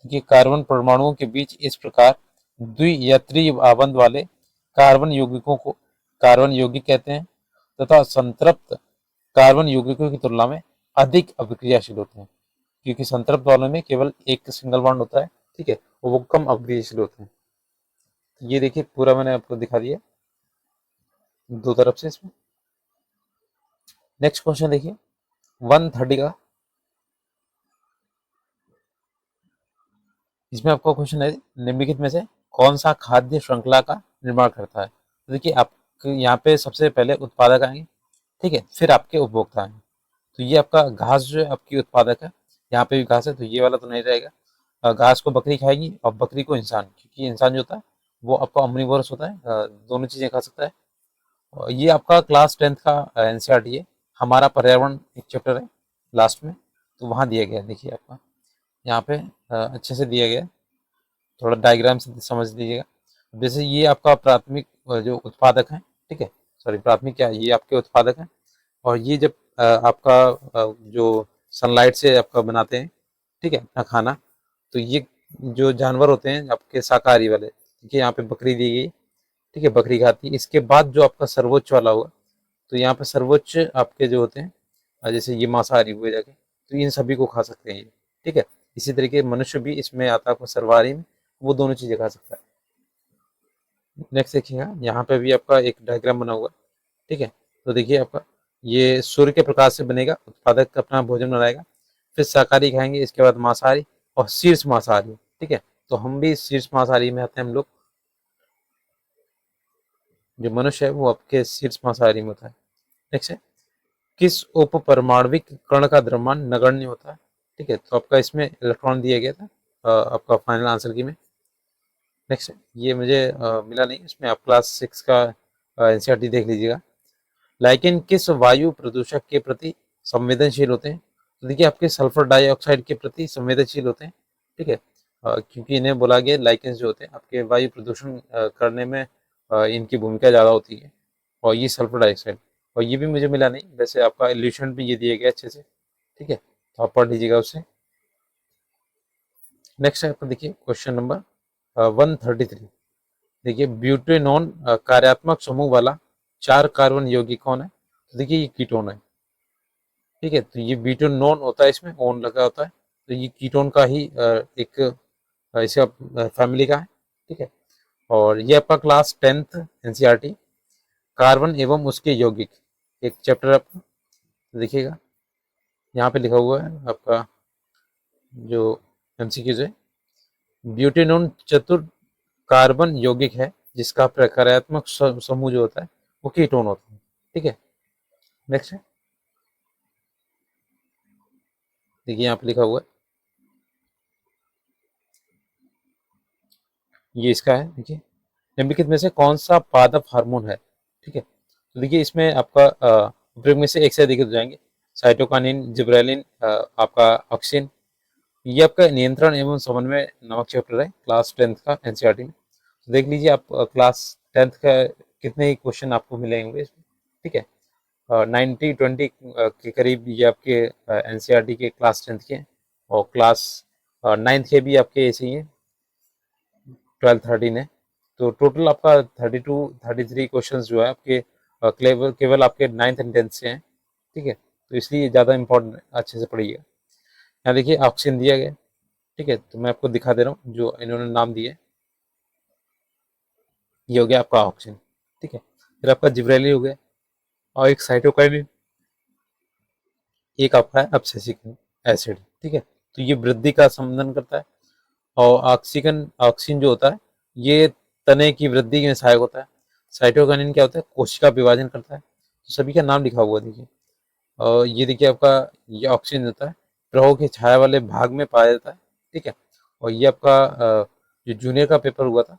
कि कार्बन परमाणुओं के बीच इस प्रकार द्वि या त्रि आबंध वाले कार्बन यौगिकों को कार्बन यौगिक कहते हैं, तथा संतृप्त कार्बन यौगिकों की तुलना में अधिक अभिक्रियाशील होते हैं, क्योंकि संतृप्त वालों में केवल एक सिंगल बॉन्ड होता है। ठीक है, वो कम अभिक्रियाशील होते हैं। ये देखिए पूरा मैंने आपको दिखा दिया दो तरफ से इसमें। नेक्स्ट क्वेश्चन देखिए 130 का, इसमें आपका क्वेश्चन है निम्नलिखित में से कौन सा खाद्य श्रृंखला का निर्माण करता है? तो देखिए आप यहाँ पे सबसे पहले उत्पादक आएंगे, ठीक है, फिर आपके उपभोक्ता आएंगे। तो ये आपका घास जो है आपकी उत्पादक है, यहाँ पे भी घास है तो ये वाला तो नहीं रहेगा। घास को बकरी खाएगी और बकरी को इंसान, क्योंकि इंसान जो होता है वो आपका omnivorous होता है, दोनों चीजें खा सकता है। और ये आपका क्लास 10th का एनसीईआरटी है, हमारा पर्यावरण एक चैप्टर है लास्ट में, तो वहाँ दिया गया है। देखिए आपका यहाँ पे अच्छे से दिया गया है, थोड़ा डायग्राम से समझ लीजिएगा। जैसे ये आपका प्राथमिक जो उत्पादक है, ठीक है, सॉरी प्राथमिक क्या, ये आपके उत्पादक हैं, और ये जब आपका जो सनलाइट से आपका बनाते हैं, ठीक है, अपना खाना, तो ये जो जानवर होते हैं आपके शाकाहारी वाले, ठीक है, यहाँ पे बकरी दी गई, ठीक है, बकरी खाती है। इसके बाद जो आपका सर्वोच्च वाला हुआ, तो यहाँ पे सर्वोच्च आपके जो होते हैं जैसे ये मांसाहारी हुए जाके, तो इन सभी को खा सकते हैं ये। ठीक है, इसी तरीके मनुष्य भी इसमें आता है, आपको सर्वाहारी में वो दोनों चीजें खा सकता है। नेक्स्ट देखिएगा यहाँ पे भी आपका एक डायग्राम बना हुआ है, ठीक है, तो देखिए आपका ये सूर्य के प्रकाश से बनेगा, उत्पादक अपना भोजन बनाएगा, फिर शाकाहारी खाएंगे, इसके बाद मांसाहारी और शीर्ष मांसाहारी। ठीक है, तो हम भी शीर्ष मांसाहारी में आते हैं हम लोग, जो मनुष्य है वो आपके शीर्ष मांसाहारी में होता है। नेक्स्ट है किस उप परमाणविक कण का द्रव्यमान नगण्य होता है? ठीक है, तो आपका इसमें इलेक्ट्रॉन दिया गया था आपका फाइनल आंसर की में। नेक्स्ट है ये मुझे मिला नहीं, इसमें आप क्लास 6 का एनसीईआरटी देख लीजिएगा। लाइकेन किस वायु प्रदूषक के प्रति संवेदनशील होते हैं? तो देखिए आपके सल्फर डाइऑक्साइड के प्रति संवेदनशील होते हैं। ठीक है, क्योंकि इन्हें बोला गया लाइकेंस जो होते हैं आपके वायु प्रदूषण करने में इनकी भूमिका ज़्यादा होती है, और ये सल्फर डाइऑक्साइड, और ये भी मुझे मिला नहीं, वैसे आपका इल्यूशन भी ये दिया गया अच्छे से। ठीक है, तो आप पढ़ लीजिएगा उससे। नेक्स्ट है आपका देखिए क्वेश्चन नंबर 133। देखिए ब्यूटेनॉन कार्यात्मक समूह वाला 4 कार्बन यौगिक कौन है? तो देखिए ये कीटोन है। ठीक है, तो ये ब्यूटेनॉन होता है, इसमें ओन लगा होता है, तो ये कीटोन का ही एक इसका फैमिली का है। ठीक है, और ये आपका क्लास 10th एनसीईआरटी कार्बन एवं उसके यौगिक एक चैप्टर आपका देखिएगा, यहाँ पे लिखा हुआ है आपका जो एमसीक्यूज है, ब्यूटेनॉन चतुर कार्बन यौगिक है जिसका प्रकार्यात्मक समूह जो होता है वो कीटोन होता है। ठीक है, नेक्स्ट है देखिए यहाँ पे लिखा हुआ है, ये इसका है। देखिए निम्नलिखित में से कौन सा पादप हार्मोन है? ठीक है, तो देखिए इसमें आपका उपयोग में से एक से अधिक हो जाएंगे, साइटोकानिन, जिब्रेलिन, आपका ऑक्सिन। ये आपका नियंत्रण एवं समन्वय नामक चैप्टर है क्लास 10th का एनसीईआरटी में, तो देख लीजिए आप क्लास 10th का कितने ही क्वेश्चन आपको मिलेंगे इसमें। ठीक है, 90-20 के करीब ये आपके एनसीईआरटी के क्लास 10th के, और क्लास 9th के भी आपके ऐसे ही हैं, 12-13 है, तो टोटल आपका 32-33 क्वेश्चन जो है आपके केवल आपके 9th एंड 10th से हैं। ठीक है, तो इसलिए ज़्यादा इंपॉर्टेंट अच्छे से पढ़िएगा। यहाँ देखिए ऑक्सीजन दिया गया, ठीक ठीक है, तो मैं आपको दिखा दे रहा हूँ जो इन्होंने नाम दिए। ये हो गया आपका ऑक्सिन, ठीक है। फिर आपका जिब्रेली हो गया, और एक साइटोकाइनिन, एक आपका है अब्सिसिक एसिड, ठीक है। तो ये वृद्धि का संबंधन करता है। और ऑक्सीजन ऑक्सीजन जो होता है ये तने की वृद्धि में सहायक होता है। साइटोकाइनिन क्या होता है, कोशिका विभाजन करता है। तो सभी का नाम लिखा हुआ देखिए। और ये देखिए आपका, ये ऑक्सीजन होता है, ग्रहों की छाया वाले भाग में पाया जाता है, ठीक है। और ये आपका जो जूनियर का पेपर हुआ था,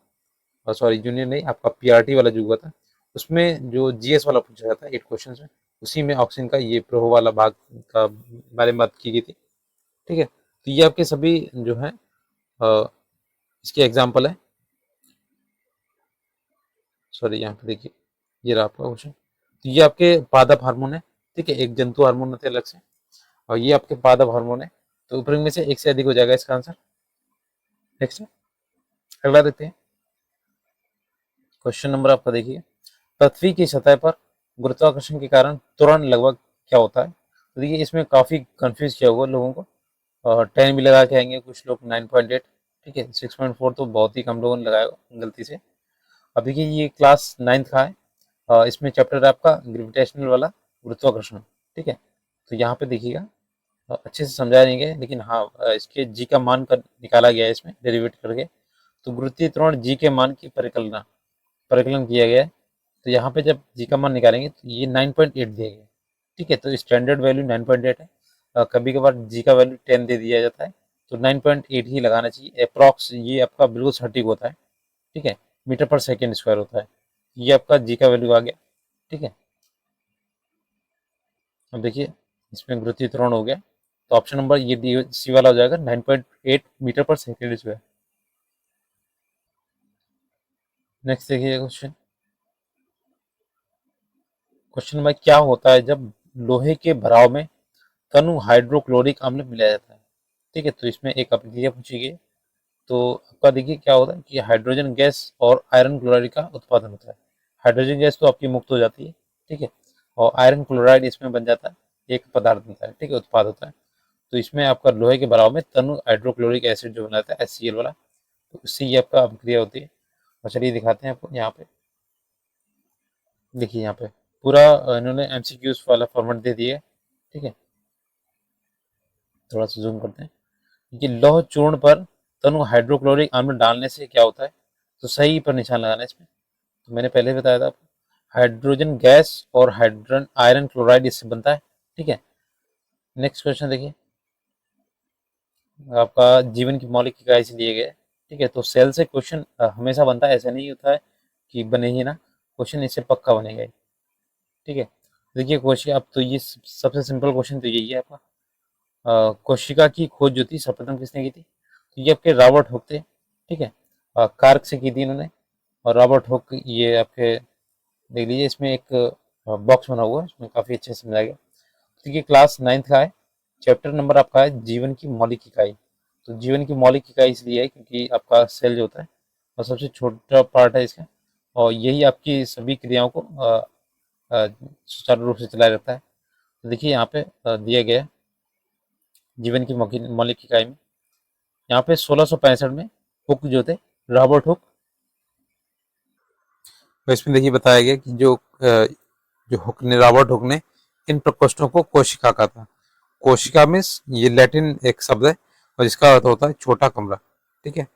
सॉरी जूनियर नहीं, आपका पीआरटी वाला जो हुआ था, उसमें जो जीएस वाला पूछा जाता है 8 क्वेश्चन में, उसी में ऑक्सीजन का ये प्रो वाला भाग का बारे में बात की गई थी, ठीक है। तो ये आपके सभी जो है इसके एग्जाम्पल है। सॉरी यहाँ पे देखिए, ये रहा आपका क्वेश्चन। तो ये आपके पादप हार्मोन है, ठीक है, एक जंतु हार्मोन होते हैं अलग से, और ये आपके पादप हार्मोन है। तो ऊपर में से एक से अधिक हो जाएगा इसका आंसर। नेक्स्ट अगला देखते हैं। क्वेश्चन नंबर आपका देखिए, पृथ्वी की सतह पर गुरुत्वाकर्षण के कारण त्वरण लगभग क्या होता है। तो देखिए इसमें काफी कंफ्यूज किया हुआ लोगों को, और 10 भी लगा के आएंगे कुछ लोग, 9.8, ठीक है। 6.4 तो बहुत ही कम लोगों ने लगाया गलती से। अब देखिए ये क्लास 9th का है, इसमें चैप्टर है आपका ग्रेविटेशनल वाला, गुरुत्वाकर्षण, ठीक है। तो यहाँ पे देखिएगा, अच्छे से समझाया नहीं गया, लेकिन हाँ इसके जी का मान कर निकाला गया है इसमें डेरिवेट करके। तो गुरुत्वीय त्वरण जी के मान की परिकलन किया गया है। तो यहाँ पे जब जी का मान निकालेंगे तो ये 9.8 दिया गया है, ठीक है। तो स्टैंडर्ड वैल्यू 9.8 है, कभी कभार जी का वैल्यू 10 दे दिया जाता है, तो 9.8 ही लगाना चाहिए अप्रॉक्स। ये आपका बिल्कुल सटीक होता है, ठीक है, मीटर पर सेकेंड स्क्वायर होता है। ये आपका जी का वैल्यू आ गया, ठीक है। अब देखिए इसमें गुरुत्वीय त्वरण हो गया, तो ऑप्शन नंबर ये डी सी वाला हो जाएगा, 9.8 metre per second square. Next देखिए क्वेश्चन। क्वेश्चन नंबर क्या होता है जब लोहे के भराव में तनु हाइड्रोक्लोरिक अम्ल मिलाया जाता है, ठीक है। तो इसमें एक अभिक्रिया पूछी गई। तो आपका देखिए क्या होता है कि हाइड्रोजन गैस और आयरन क्लोराइड का उत्पादन होता है। हाइड्रोजन गैस तो आपकी मुक्त हो जाती है, ठीक है, और आयरन क्लोराइड इसमें बन जाता है, एक पदार्थ बनता है, ठीक है, उत्पाद होता है। तो इसमें आपका लोहे के भराव में तनु हाइड्रोक्लोरिक एसिड जो बनाता है HCl वाला, तो उससे ये आपका अभिक्रिया होती है। और चलिए दिखाते हैं आपको यहाँ पे। देखिए यहाँ पे पूरा इन्होंने MCQs वाला फॉर्मेट दे दिया है, ठीक है। थोड़ा सा जूम करते हैं कि लौह चूर्ण पर तनु हाइड्रोक्लोरिक अम्ल डालने से क्या होता है। तो सही पर निशान लगाना है इसमें। तो मैंने पहले बताया था आपको, हाइड्रोजन गैस और हाइड्रोजन आयरन क्लोराइड इससे बनता है, ठीक है। नेक्स्ट क्वेश्चन देखिए, आपका जीवन की मौलिक इकाई से लिए गए, ठीक है। तो सेल से क्वेश्चन हमेशा बनता है, ऐसा नहीं होता है कि बने ही ना, क्वेश्चन इससे पक्का बनेगा, ठीक है। देखिए क्वेश्चन, अब तो ये सबसे सिंपल क्वेश्चन तो यही है आपका, कोशिका की खोज जो थी सर्वप्रथम किसने की थी। तो ये आपके रॉबर्ट हुक थे, ठीक है, कार्क से की थी इन्होंने। और रॉबर्ट हुक ये आपके देख लीजिए, इसमें एक बॉक्स बना हुआ है, इसमें काफी अच्छे से समझाया गया। तो ये क्लास 9th का है, चैप्टर नंबर आपका है जीवन की मौलिक इकाई। तो जीवन की मौलिक इकाई इसलिए है क्योंकि आपका सेल जो होता है और सबसे छोटा पार्ट है इसका, और यही आपकी सभी क्रियाओं को सुचारू रूप से चलाए रखता है। तो देखिए यहाँ पे दिया गया है जीवन की मौलिक इकाई में, यहाँ पे 1665 में हुक जो थे, रॉबर्ट हुक, तो इसमें देखिए बताया गया कि जो हुक ने, रॉबर्ट हुक ने इन प्रकोष्ठों को कोशिका कहा था। कोशिका मीन्स ये लैटिन एक शब्द है और जिसका अर्थ होता है छोटा कमरा, ठीक है।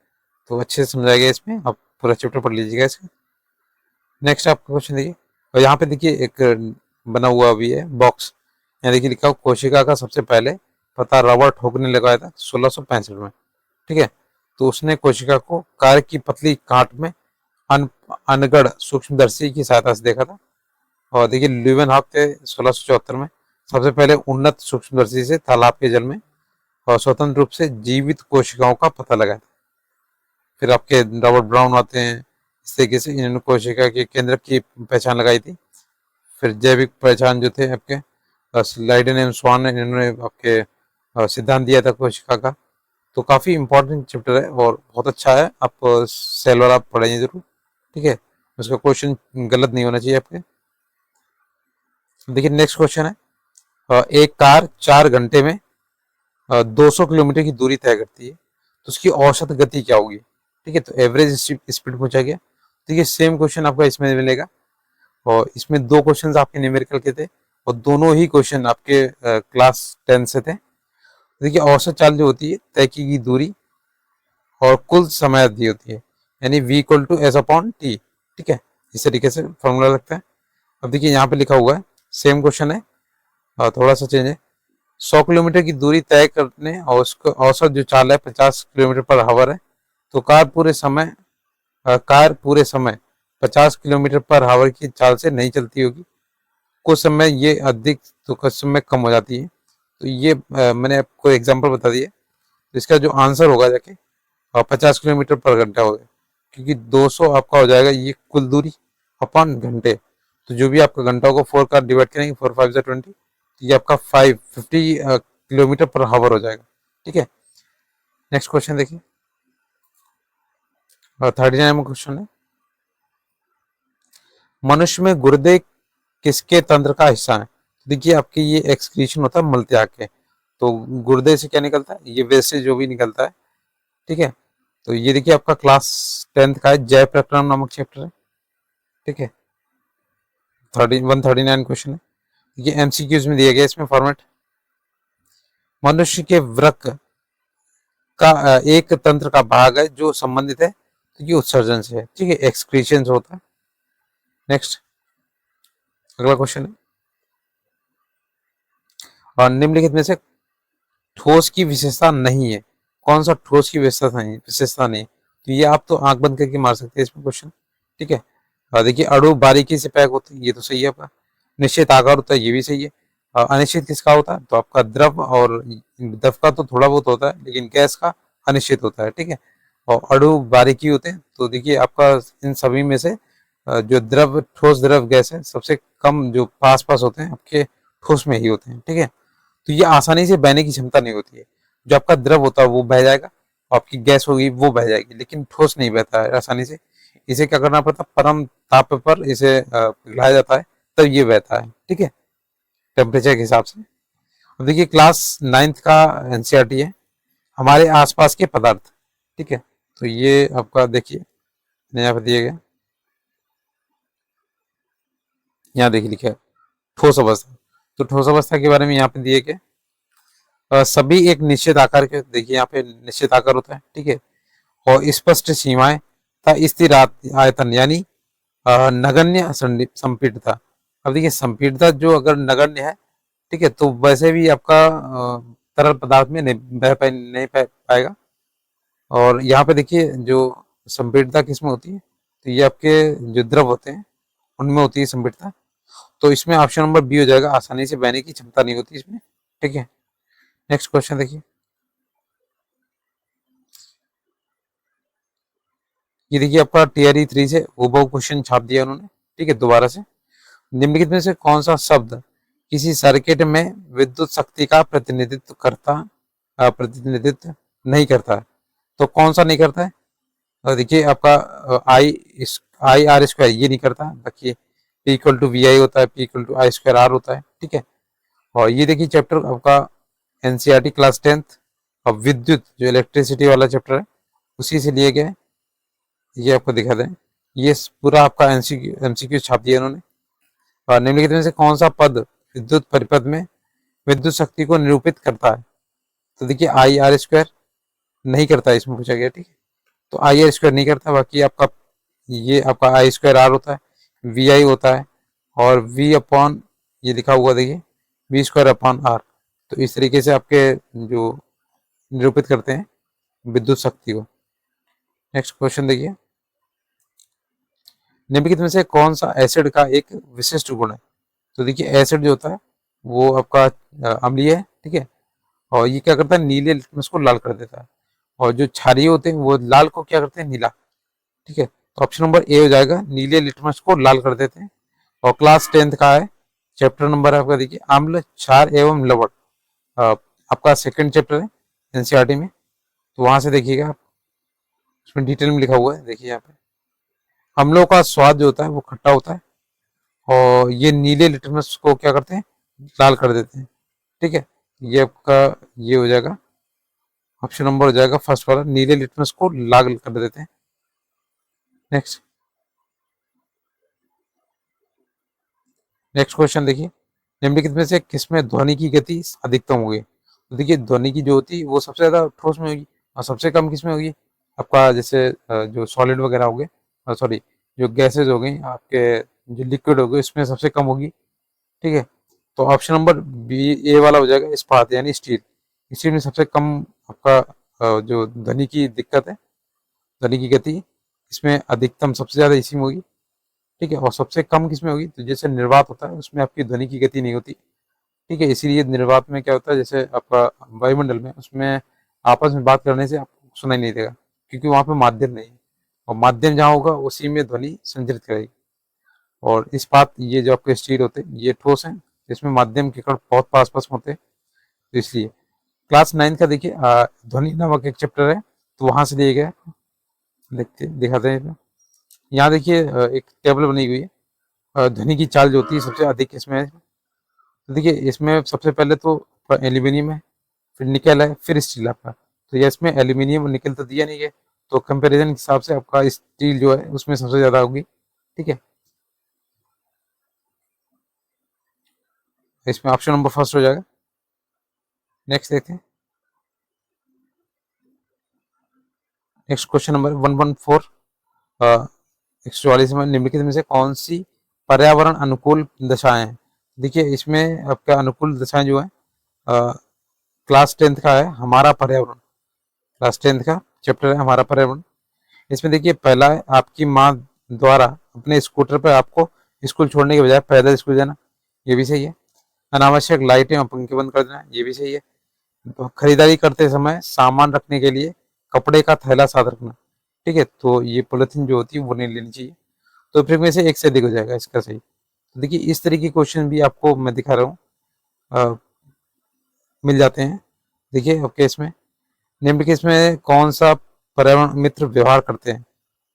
तो अच्छे से समझाया गया इसमें, आप पूरा चैप्टर पढ़ लीजिएगा इसका। नेक्स्ट आपका क्वेश्चन देखिए, और यहाँ पे देखिए एक बना हुआ भी है बॉक्स, यहाँ देखिए लिखा हुआ कोशिका का सबसे पहले पता रॉबर्ट हुक ने लगाया था 1665 में, ठीक है। तो उसने कोशिका को कार की पतली कांट में अनगढ़ सूक्ष्मदर्शी की सहायता से देखा था। और देखिए ल्यूवेनहॉक थे 1674 में, सबसे पहले उन्नत सूक्ष्मदर्शी से तालाब के जल में और स्वतंत्र रूप से जीवित कोशिकाओं का पता लगाया था। फिर आपके रॉबर्ट ब्राउन आते हैं, इस तरीके से इन्होंने कोशिका के केंद्र की पहचान लगाई थी। फिर जैविक पहचान जो थे आपके स्लाइडन एंड स्वान ने, इन्होंने आपके सिद्धांत दिया था कोशिका का। तो काफी इंपॉर्टेंट चैप्टर है और बहुत अच्छा है, आप सेल वाला पढ़ेंगे जरूर, ठीक है। उसका क्वेश्चन गलत नहीं होना चाहिए आपके। देखिए नेक्स्ट क्वेश्चन है, एक कार 4 घंटे में 200 किलोमीटर की दूरी तय करती है। तो उसकी औसत गति क्या होगी। ठीक है, तो एवरेज स्पीड पूछा गया। ठीक है, सेम क्वेश्चन आपका इसमें मिलेगा, और इसमें दो क्वेश्चन आपके न्यूमेरिकल के थे, और दोनों ही क्वेश्चन आपके क्लास 10 से थे। देखिए, औसत चाल जो होती है तय की गई दूरी और कुल समय दी होती है, यानी v equal to S upon T. ठीक है, इस तरीके से फॉर्मूला लगता है। अब देखिए यहाँ पे लिखा हुआ है, सेम क्वेश्चन है और थोड़ा सा चेंज है। 100 किलोमीटर की दूरी तय करने और उसका औसत जो चाल है 50 किलोमीटर पर आवर है, तो कार पूरे समय 50 किलोमीटर पर आवर की चाल से नहीं चलती होगी। कुछ समय ये अधिक तो कुछ समय कम हो जाती है। तो ये मैंने आपको एग्जांपल बता दिया। तो इसका जो आंसर होगा जाके 50 किलोमीटर पर घंटा होगा, क्योंकि 200 आपका हो जाएगा ये कुल दूरी अपॉन घंटे। तो जो भी आपका घंटा होगा 4 का डिवाइड करेंगे, 4 5 जा 20, ये आपका 50 किलोमीटर पर आवर हो जाएगा। ठीक है, नेक्स्ट क्वेश्चन देखिए, 39 क्वेश्चन है। मनुष्य में गुर्दे किसके तंत्र का हिस्सा है। देखिए, आपके ये एक्सक्रीशन होता है मलत्याग के, तो गुर्दे से क्या निकलता है, ये वेस्टेज जो भी निकलता है। ठीक है, तो ये देखिए आपका क्लास 10th का है, जय प्रकरण नामक चैप्टर है। ठीक है, 139 क्वेश्चन है। ये एमसीक्यूज में दिया गया इसमें फॉर्मेट। मनुष्य के वृक्क का एक तंत्र का भाग है जो संबंधित है, तो ये उत्सर्जन से है। ठीक है, एक्सक्रीशन से होता है। नेक्स्ट, अगला क्वेश्चन है, और निम्नलिखित में से ठोस की विशेषता नहीं है। कौन सा ठोस की विशेषता नहीं है, तो ये आप तो आंख बंद करके मार सकते हैं इसमें क्वेश्चन। ठीक है, देखिए, अणु बारीकी से पैक होते हैं, ये तो सही है आपका। निश्चित आकार होता है, ये भी सही है। अनिश्चित किसका होता है, तो आपका द्रव, और द्रव का तो थोड़ा बहुत होता है, लेकिन गैस का अनिश्चित होता है। ठीक है, और अणु बारीकी होते हैं। तो देखिए आपका इन सभी में से जो द्रव, ठोस, द्रव, गैस है, सबसे कम जो पास पास होते हैं आपके ठोस में ही होते हैं। ठीक है, तो ये आसानी से बहने की क्षमता नहीं होती है। जो आपका द्रव होता है वो बह जाएगा, आपकी गैस होगी वो बह जाएगी, लेकिन ठोस नहीं बहता है आसानी से। इसे क्या करना पड़ता है, परम ताप पर इसे पिघलाया जाता है, तब ये बहता है। ठीक है, टेम्परेचर के हिसाब से। अब देखिए, क्लास 9th का एनसीईआरटी है, हमारे आसपास के पदार्थ। ठीक है, तो ये आपका देखिए यहाँ पर दिया गया, यहाँ देखिए लिखा है ठोस अवस्था। तो ठोस अवस्था के बारे में यहाँ पे दिए गए सभी एक निश्चित आकार के, देखिए यहाँ पे निश्चित आकार होता है। ठीक है, और स्पष्ट सीमाएं था, स्थिर आयतन, यानी नगण्य संपीड़ितता। अब देखिए, संपीड़ितता जो अगर नगण्य है, ठीक है, तो वैसे भी आपका तरल पदार्थ में नहीं पाएगा। और यहाँ पे देखिए जो संपीड़ितता किसमें होती है, तो ये आपके जो द्रव होते हैं उनमें होती है संपीड़ितता। तो इसमें ऑप्शन नंबर बी हो जाएगा, आसानी से बहने की क्षमता नहीं होती इसमें। ठीक है, नेक्स्ट क्वेश्चन देखिए, ये देखिए आपका टीआरई 3 से वो क्वेश्चन छाप दिया उन्होंने। ठीक है, दोबारा से, निम्नलिखित में से कौन सा शब्द किसी सर्किट में विद्युत शक्ति का प्रतिनिधित्व नहीं करता है, तो कौन सा नहीं करता है। देखिए आपका आई आर स्क्वायर ये नहीं करता, बाकी P equal to V I होता है, P equal to I square R होता है। ठीक है, और ये देखिए चैप्टर आपका एनसीईआरटी क्लास 10th और विद्युत जो इलेक्ट्रिसिटी वाला चैप्टर है उसी से लिए गए। ये आपको दिखा दें, ये पूरा आपका एमसीक्यू छाप दिया उन्होंने। और निम्नलिखित में से कौन सा पद विद्युत परिपथ में विद्युत शक्ति को निरूपित करता है, तो देखिए आई आर स्क्वायर नहीं करता है, इसमें पूछा गया। ठीक है, तो आई आर स्क्वायर नहीं करता, बाकी आपका ये आपका आई स्क्वायर आर होता है, वी आई होता है, और वी अपॉन ये लिखा हुआ देखिए वी स्क्वायर अपॉन आर। तो इस तरीके से आपके जो निरूपित करते हैं विद्युत शक्ति को। नेक्स्ट क्वेश्चन देखिए, निम्नलिखित में से कौन सा एसिड का एक विशिष्ट गुण है, तो देखिए एसिड जो होता है वो आपका अम्लीय है। ठीक है, और ये क्या करता है, नीले लिटमस को लाल कर देता है, और जो क्षारीय होते हैं वो लाल को क्या करते हैं, नीला। ठीक है, तो ऑप्शन नंबर ए हो जाएगा, नीले लिटमस को लाल कर देते हैं। और क्लास 10th का है, चैप्टर नंबर है आपका देखिए अम्ल, क्षार एवं लवण। आपका सेकंड चैप्टर है एनसीईआरटी में, तो वहां से देखिएगा आप, उसमें डिटेल में लिखा हुआ है। देखिए यहाँ पे अम्लों का स्वाद जो होता है वो खट्टा होता है, और ये नीले लिटमस को क्या करते हैं, लाल कर देते हैं। ठीक है, ये आपका ये हो जाएगा ऑप्शन नंबर हो जाएगा फर्स्ट वाला, नीले लिटमस को लाल कर देते हैं। नेक्स्ट नेक्स्ट क्वेश्चन देखिए, निम्नलिखित में से किसमें ध्वनि की गति अधिकतम होगी? तो देखिए ध्वनि की जो होती है वो सबसे ज्यादा ठोस में होगी और सबसे कम किसमें होगी? आपका जैसे जो सॉलिड वगैरह हो गए, सॉरी जो गैसेज हो गई आपके, जो लिक्विड हो गए इसमें सबसे कम होगी। ठीक है, तो ऑप्शन नंबर बी ए वाला हो जाएगा इस्पात यानी स्टील। स्टील में सबसे कम आपका जो ध्वनि की दिक्कत है, ध्वनि की गति इसमें अधिकतम सबसे ज्यादा इसी में होगी। ठीक है, और सबसे कम किसमें होगी? तो जैसे निर्वात होता है उसमें आपकी ध्वनि की गति नहीं होती। ठीक है, इसीलिए निर्वात में क्या होता है, जैसे आपका वायुमंडल में उसमें आपस में बात करने से आपको सुनाई नहीं देगा क्योंकि वहां पे माध्यम नहीं है, और माध्यम जहाँ होगा उसी में ध्वनि संचरित करेगी। और इस्पात ये जो आपके स्टील होते हैं ये ठोस हैं, इसमें माध्यम के कण बहुत पास पास होते हैं, तो इसलिए क्लास 9 का देखिए ध्वनि नामक एक चैप्टर है, तो वहां से लिए गया, देखते दिखाते हैं। यहाँ देखिए एक टेबल बनी हुई है, ध्वनि की चाल जो होती है सबसे अधिक इसमें है। तो देखिए इसमें सबसे पहले तो एल्यूमिनियम है, फिर निकल है, फिर स्टील आपका। तो ये इसमें एल्यूमिनियम और निकल तो दिया नहीं है, तो कंपैरिजन के हिसाब से आपका स्टील जो है उसमें सबसे ज्यादा होगी। ठीक है, इसमें ऑप्शन नंबर फर्स्ट हो जाएगा। नेक्स्ट देखते हैं, नेक्स्ट क्वेश्चन नंबर 114, 144 में निम्नलिखित में से कौन सी पर्यावरण अनुकूल दशाएं हैं? देखिए इसमें आपका अनुकूल दशाएं जो है क्लास 10th का है हमारा पर्यावरण, क्लास 10th का चैप्टर है हमारा पर्यावरण। इसमें देखिए पहला है आपकी माँ द्वारा अपने स्कूटर पर आपको स्कूल छोड़ने के बजाय पैदल स्कूल जाना, ये भी सही है। अनावश्यक लाइटें और पंखे बंद कर देना, ये भी सही है। तो खरीदारी करते समय सामान रखने के लिए कपड़े का थैला साथ रखना। ठीक है, तो ये पॉलिथीन जो होती है वो नहीं लेनी चाहिए। तो फिर में से एक से अधिक हो जाएगा इसका सही। तो देखिए इस तरह की क्वेश्चन भी आपको मैं दिखा रहा हूँ, मिल जाते हैं। देखिए अब केस में, निम्न केस में कौन सा पर्यावरण मित्र व्यवहार करते हैं?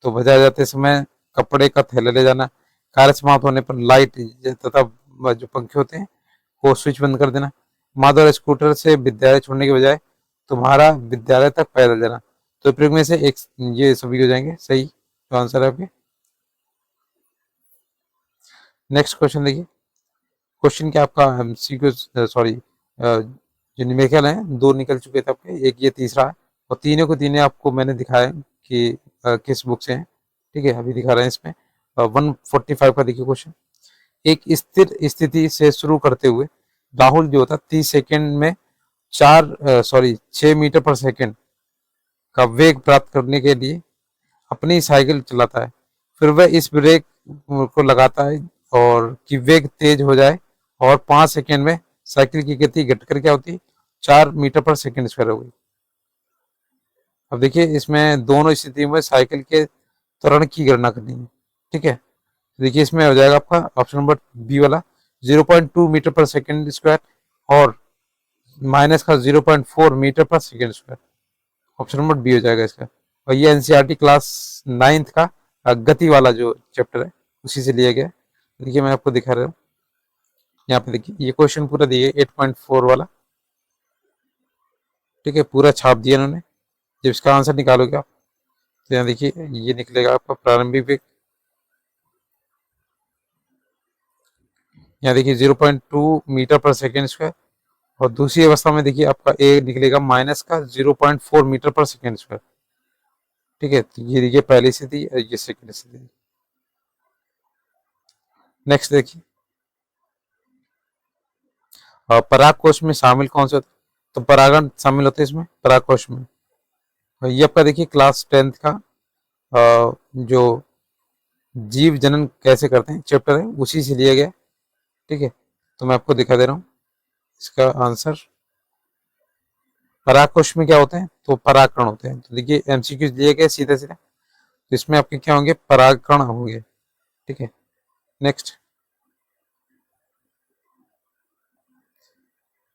तो बाजार जाते समय कपड़े का थैला ले जाना, कार्य समाप्त होने पर लाइट तथा जो पंखे होते हैं वो स्विच बंद कर देना, माँ द्वारा स्कूटर से विद्यालय छोड़ने के बजाय तुम्हारा विद्यालय तक पैदल जाना। तो प्रयोग में से एक ये सभी हो जाएंगे सही, तो आंसर है आपके। नेक्स्ट क्वेश्चन देखिए, क्वेश्चन क्या आपका एमसीक्यू, सॉरी जो न्यूमेरिकल है दो निकल चुके थे आपके, एक ये तीसरा है, और तीनों को तीनों आपको मैंने दिखाया कि किस बुक से हैं। ठीक है, अभी दिखा रहे हैं इसमें 145 का देखिए क्वेश्चन। एक स्थिर स्थिति से शुरू करते हुए राहुल जो होता 30 सेकेंड में 6 मीटर पर सेकेंड का वेग प्राप्त करने के लिए अपनी साइकिल चलाता है। फिर वह इस ब्रेक को लगाता है और कि वेग तेज हो जाए, और 5 सेकेंड में साइकिल की गति घटकर क्या होती है 4 मीटर पर सेकेंड स्क्वायर हो गई। अब देखिए इसमें दोनों स्थितियों में साइकिल के त्वरण की गणना करनी है। ठीक है, देखिए इसमें हो जाएगा आपका ऑप्शन नंबर बी वाला 0.2 मीटर पर सेकेंड स्क्वायर, और माइनस का 0.4 metre per second square. Option number B हो जाएगा इसका। और ये एनसीईआरटी क्लास 9th का गति वाला जो चैप्टर है उसी से लिया गया। देखिए मैं आपको दिखा रहा हूँ, यहाँ पे देखिए ये क्वेश्चन पूरा दिया 8.4 वाला। ठीक है, पूरा छाप दिया इन्होंने। जब इसका आंसर निकालोगे आप तो यहाँ देखिए ये निकलेगा आपका प्रारंभिक वेग, यहाँ देखिए 0.2 मीटर पर सेकेंड स्क्वायर, और दूसरी अवस्था में देखिए आपका ए निकलेगा माइनस का 0.4 मीटर पर सेकेंड स्क्वायर। ठीक है, तो ये देखिए पहली स्थिति और ये सेकेंड स्थिति। नेक्स्ट देखिए, पराग कोश में शामिल कौन से होते हैं? तो परागण शामिल होते हैं इसमें पराग कोश में। ये आपका देखिए क्लास 10th का जो जीव जनन कैसे करते हैं चैप्टर है उसी से लिया गया। ठीक है, तो मैं आपको दिखा दे रहा हूँ इसका आंसर। परागकोश में क्या होते हैं? तो परागकण होते हैं। तो देखिए एमसीक्यू दिए गए सीधे सीधे, तो इसमें आपके क्या होंगे परागकण होंगे। ठीक है, नेक्स्ट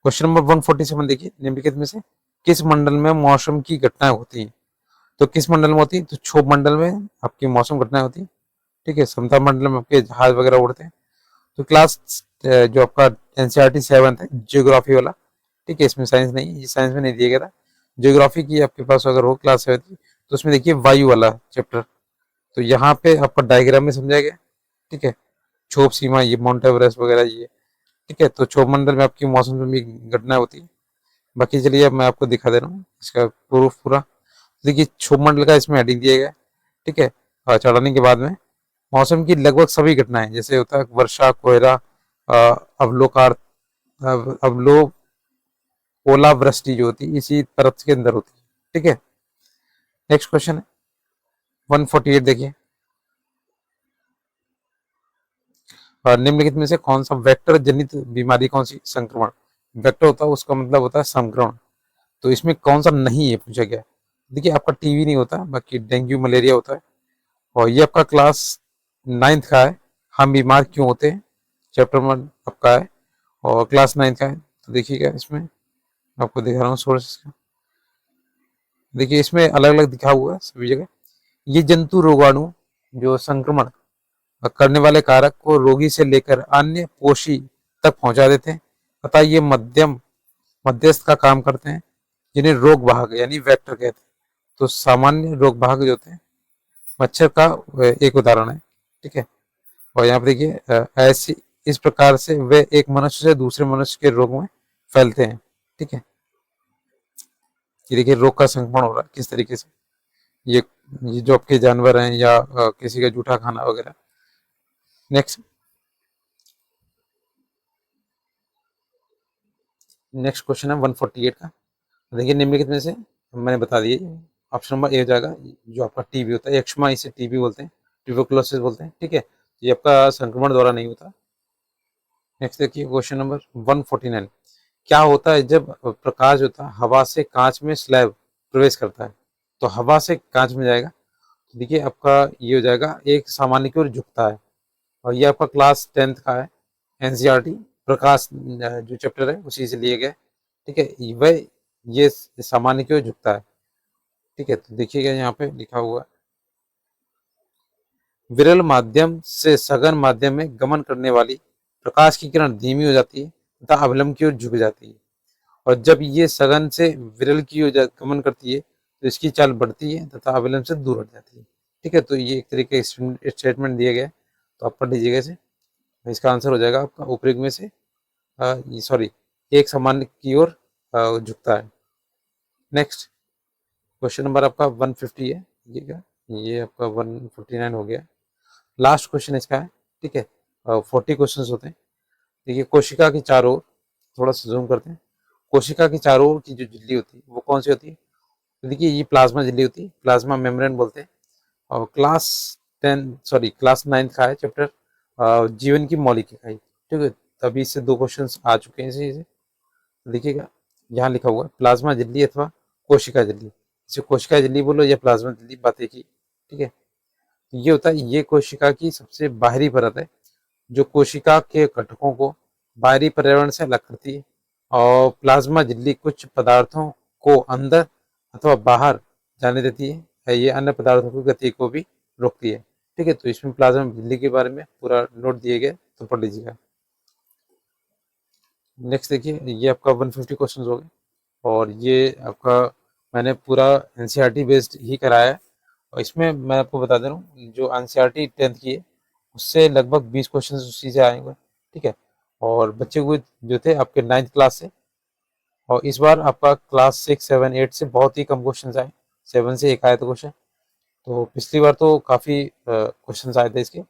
क्वेश्चन नंबर 147 देखिए, निम्नलिखित में से किस मंडल में मौसम की घटनाएं होती हैं? तो किस मंडल में होती है? तो क्षोभ मंडल में आपकी मौसम घटनाएं होती है। ठीक है, समता मंडल में आपके जहाज वगैरह उड़ते हैं। तो क्लास जो आपका एनसीईआरटी 7th है जियोग्राफी वाला। ठीक है, इसमें साइंस नहीं, ये साइंस में नहीं दिया गया था। ज्योग्राफी की आपके पास अगर हो क्लास 7 तो उसमें देखिए वायु वाला चैप्टर, तो यहाँ पे आपका डायग्राम में समझा गया। ठीक है, क्षोभ सीमा ये माउंट एवरेस्ट वगैरह ये। ठीक है, तो क्षोभ मंडल में आपकी मौसम में भी घटना होती है। बाकी चलिए अब मैं आपको दिखा दे रहा हूँ इसका प्रूफ पूरा। देखिए क्षोभ मंडल का इसमें हेडिंग दिया गया। ठीक है, चढ़ाने के बाद में मौसम की लगभग सभी घटनाएं जैसे होता है वर्षा, कोहरा, अवलोकार, अवलो ओलावृष्टि जो होती है इसी तरफ के अंदर होती है। ठीक है, नेक्स्ट क्वेश्चन है 148 देखिए। निम्नलिखित में से कौन सा वेक्टर जनित बीमारी, कौन सी संक्रमण, वेक्टर होता है उसका मतलब होता है संक्रमण, तो इसमें कौन सा नहीं है पूछा गया। देखिए आपका टीवी नहीं होता, बाकी डेंगू मलेरिया होता है। और ये आपका क्लास 9th का है, हम बीमार क्यों होते हैं, चैप्टर 1 आपका है और क्लास 9th का है। तो देखिएगा इसमें आपको दिखा रहा हूँ सोर्स का। देखिए इसमें अलग अलग दिखा हुआ है सभी जगह। ये जंतु रोगाणु जो संक्रमण करने वाले कारक को रोगी से लेकर अन्य पोषी तक पहुंचा देते हैं, तथा ये मध्यस्थ का काम करते हैं, जिन्हें रोग वाहक यानी वेक्टर कहते हैं। तो सामान्य रोग वाहक जो होते हैं मच्छर का एक उदाहरण है। ठीक है, और यहाँ पे देखिए ऐसी इस प्रकार से वे एक मनुष्य से दूसरे मनुष्य के रोग में फैलते हैं। ठीक है, ये देखिए रोग का संक्रमण हो रहा है किस तरीके से, ये ये जो आपके जानवर हैं या किसी का जूठा खाना वगैरह। नेक्स्ट नेक्स्ट क्वेश्चन है 148 का। देखिए निम्नलिखित में से मैंने बता दिया, ऑप्शन नंबर ए हो जाएगा। जो आपका टीबी होता है, यक्ष्मा इसे टीबी बोलते हैं, ट्यूबरकुलोसिस बोलते हैं। ठीक है, ये आपका संक्रमण द्वारा नहीं होता। नेक्स्ट देखिए क्वेश्चन नंबर 149। क्या होता है जब प्रकाश होता है हवा से कांच में स्लैब प्रवेश करता है, तो हवा से कांच में जाएगा। तो देखिए आपका ये हो जाएगा एक सामान्य की ओर झुकता है, और ये आपका क्लास 10th का है, एनसीईआरटी प्रकाश जो चैप्टर है उसी से लिए गए। ठीक है, वह ये सामान्य की ओर झुकता है। ठीक है, तो देखिएगा यहाँ पे लिखा हुआ है विरल माध्यम से सघन माध्यम में गमन करने वाली प्रकाश की किरण धीमी हो जाती है तथा अवलंब की ओर झुक जाती है, और जब ये सघन से विरल की ओर गमन करती है तो इसकी चाल बढ़ती है तथा अवलंब से दूर हट जाती है। ठीक है, तो ये एक तरीके स्टेटमेंट दिया गया है, तो आप पढ़ लीजिएगा इसे। इसका आंसर हो जाएगा आपका उपयुक्त में से सॉरी एक सामान्य की ओर झुकता है। नेक्स्ट क्वेश्चन नंबर आपका 150 है, ये आपका 149 हो गया, लास्ट क्वेश्चन इसका है। ठीक है, 40 क्वेश्चन होते हैं। देखिए कोशिका की चारों ओर, थोड़ा सा जूम करते हैं, कोशिका की चारों ओर की जो झिल्ली होती है वो कौन सी होती है। तो देखिए ये प्लाज्मा झिल्ली होती है, प्लाज्मा मेम्ब्रेन बोलते हैं। और क्लास 9 का है चैप्टर जीवन की मौलिक इकाई। ठीक है, तभी इससे 2 क्वेश्चन आ चुके हैं इसी से। देखिएगा यहाँ लिखा हुआ है प्लाज्मा झिल्ली अथवा कोशिका झिल्ली, इसे कोशिका झिल्ली बोलो या प्लाज्मा झिल्ली, बात एक ही। ठीक है, ये होता है ये कोशिका की सबसे बाहरी परत है जो कोशिका के घटकों को बाहरी पर्यावरण से अलग करती है, और प्लाज्मा झिल्ली कुछ पदार्थों को अंदर अथवा बाहर जाने देती है, ये अन्य पदार्थों की गति को भी रोकती है। ठीक है, तो इसमें प्लाज्मा झिल्ली के बारे में पूरा नोट दिए गए, तो पढ़ लीजिएगा। नेक्स्ट देखिए ये आपका 150 क्वेश्चन हो गए, और ये आपका मैंने पूरा एनसीईआरटी बेस्ड ही कराया है। और इसमें मैं आपको बता दे रहा हूँ जो एनसीईआरटी 10th की है उससे लगभग 20 क्वेश्चन उसी से आए हुए। ठीक है, और बच्चे हुए जो थे आपके 9th क्लास से, और इस बार आपका क्लास 6, 7, 8 से बहुत ही कम क्वेश्चन आए, 7 से एक आया था क्वेश्चन। तो पिछली बार तो काफ़ी क्वेश्चन आए थे इसके,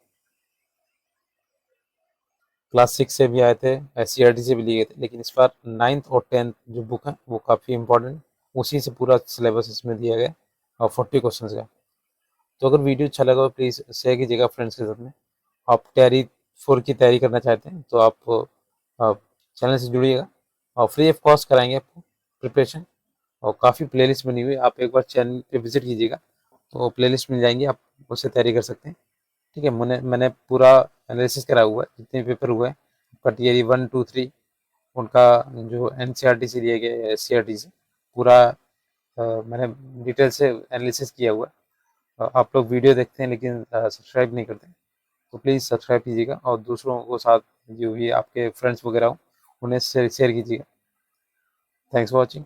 क्लास 6 से भी आए थे, एससीईआरटी से भी लिए गए थे, लेकिन इस बार 9th और 10th जो बुक है वो काफ़ी इंपॉर्टेंट, उसी से पूरा सिलेबस इसमें दिया गया और 40 क्वेश्चन का। तो अगर वीडियो अच्छा लगा तो प्लीज़ शेयर कीजिएगा फ्रेंड्स के साथ में। आप तैयारी 4 की तैयारी करना चाहते हैं तो आप चैनल से जुड़िएगा, और फ्री ऑफ कॉस्ट कराएंगे आपको प्रिपरेशन, और काफ़ी प्लेलिस्ट बनी हुई है, आप एक बार चैनल पे विजिट कीजिएगा तो प्लेलिस्ट मिल जाएंगी, आप उससे तैयारी कर सकते हैं। ठीक है, मैंने पूरा एनालिसिस करा हुआ है जितने पेपर हुए हैं आपका टीआरई 1, 2, 3 उनका, जो एनसीईआरटी से लिए गए एससीईआरटी से पूरा मैंने डिटेल से एनालिसिस किया हुआ है। आप लोग वीडियो देखते हैं लेकिन सब्सक्राइब नहीं करते, तो प्लीज़ सब्सक्राइब कीजिएगा और दूसरों को साथ जो भी आपके फ्रेंड्स वगैरह हो उन्हें शेयर कीजिएगा। Thanks for watching.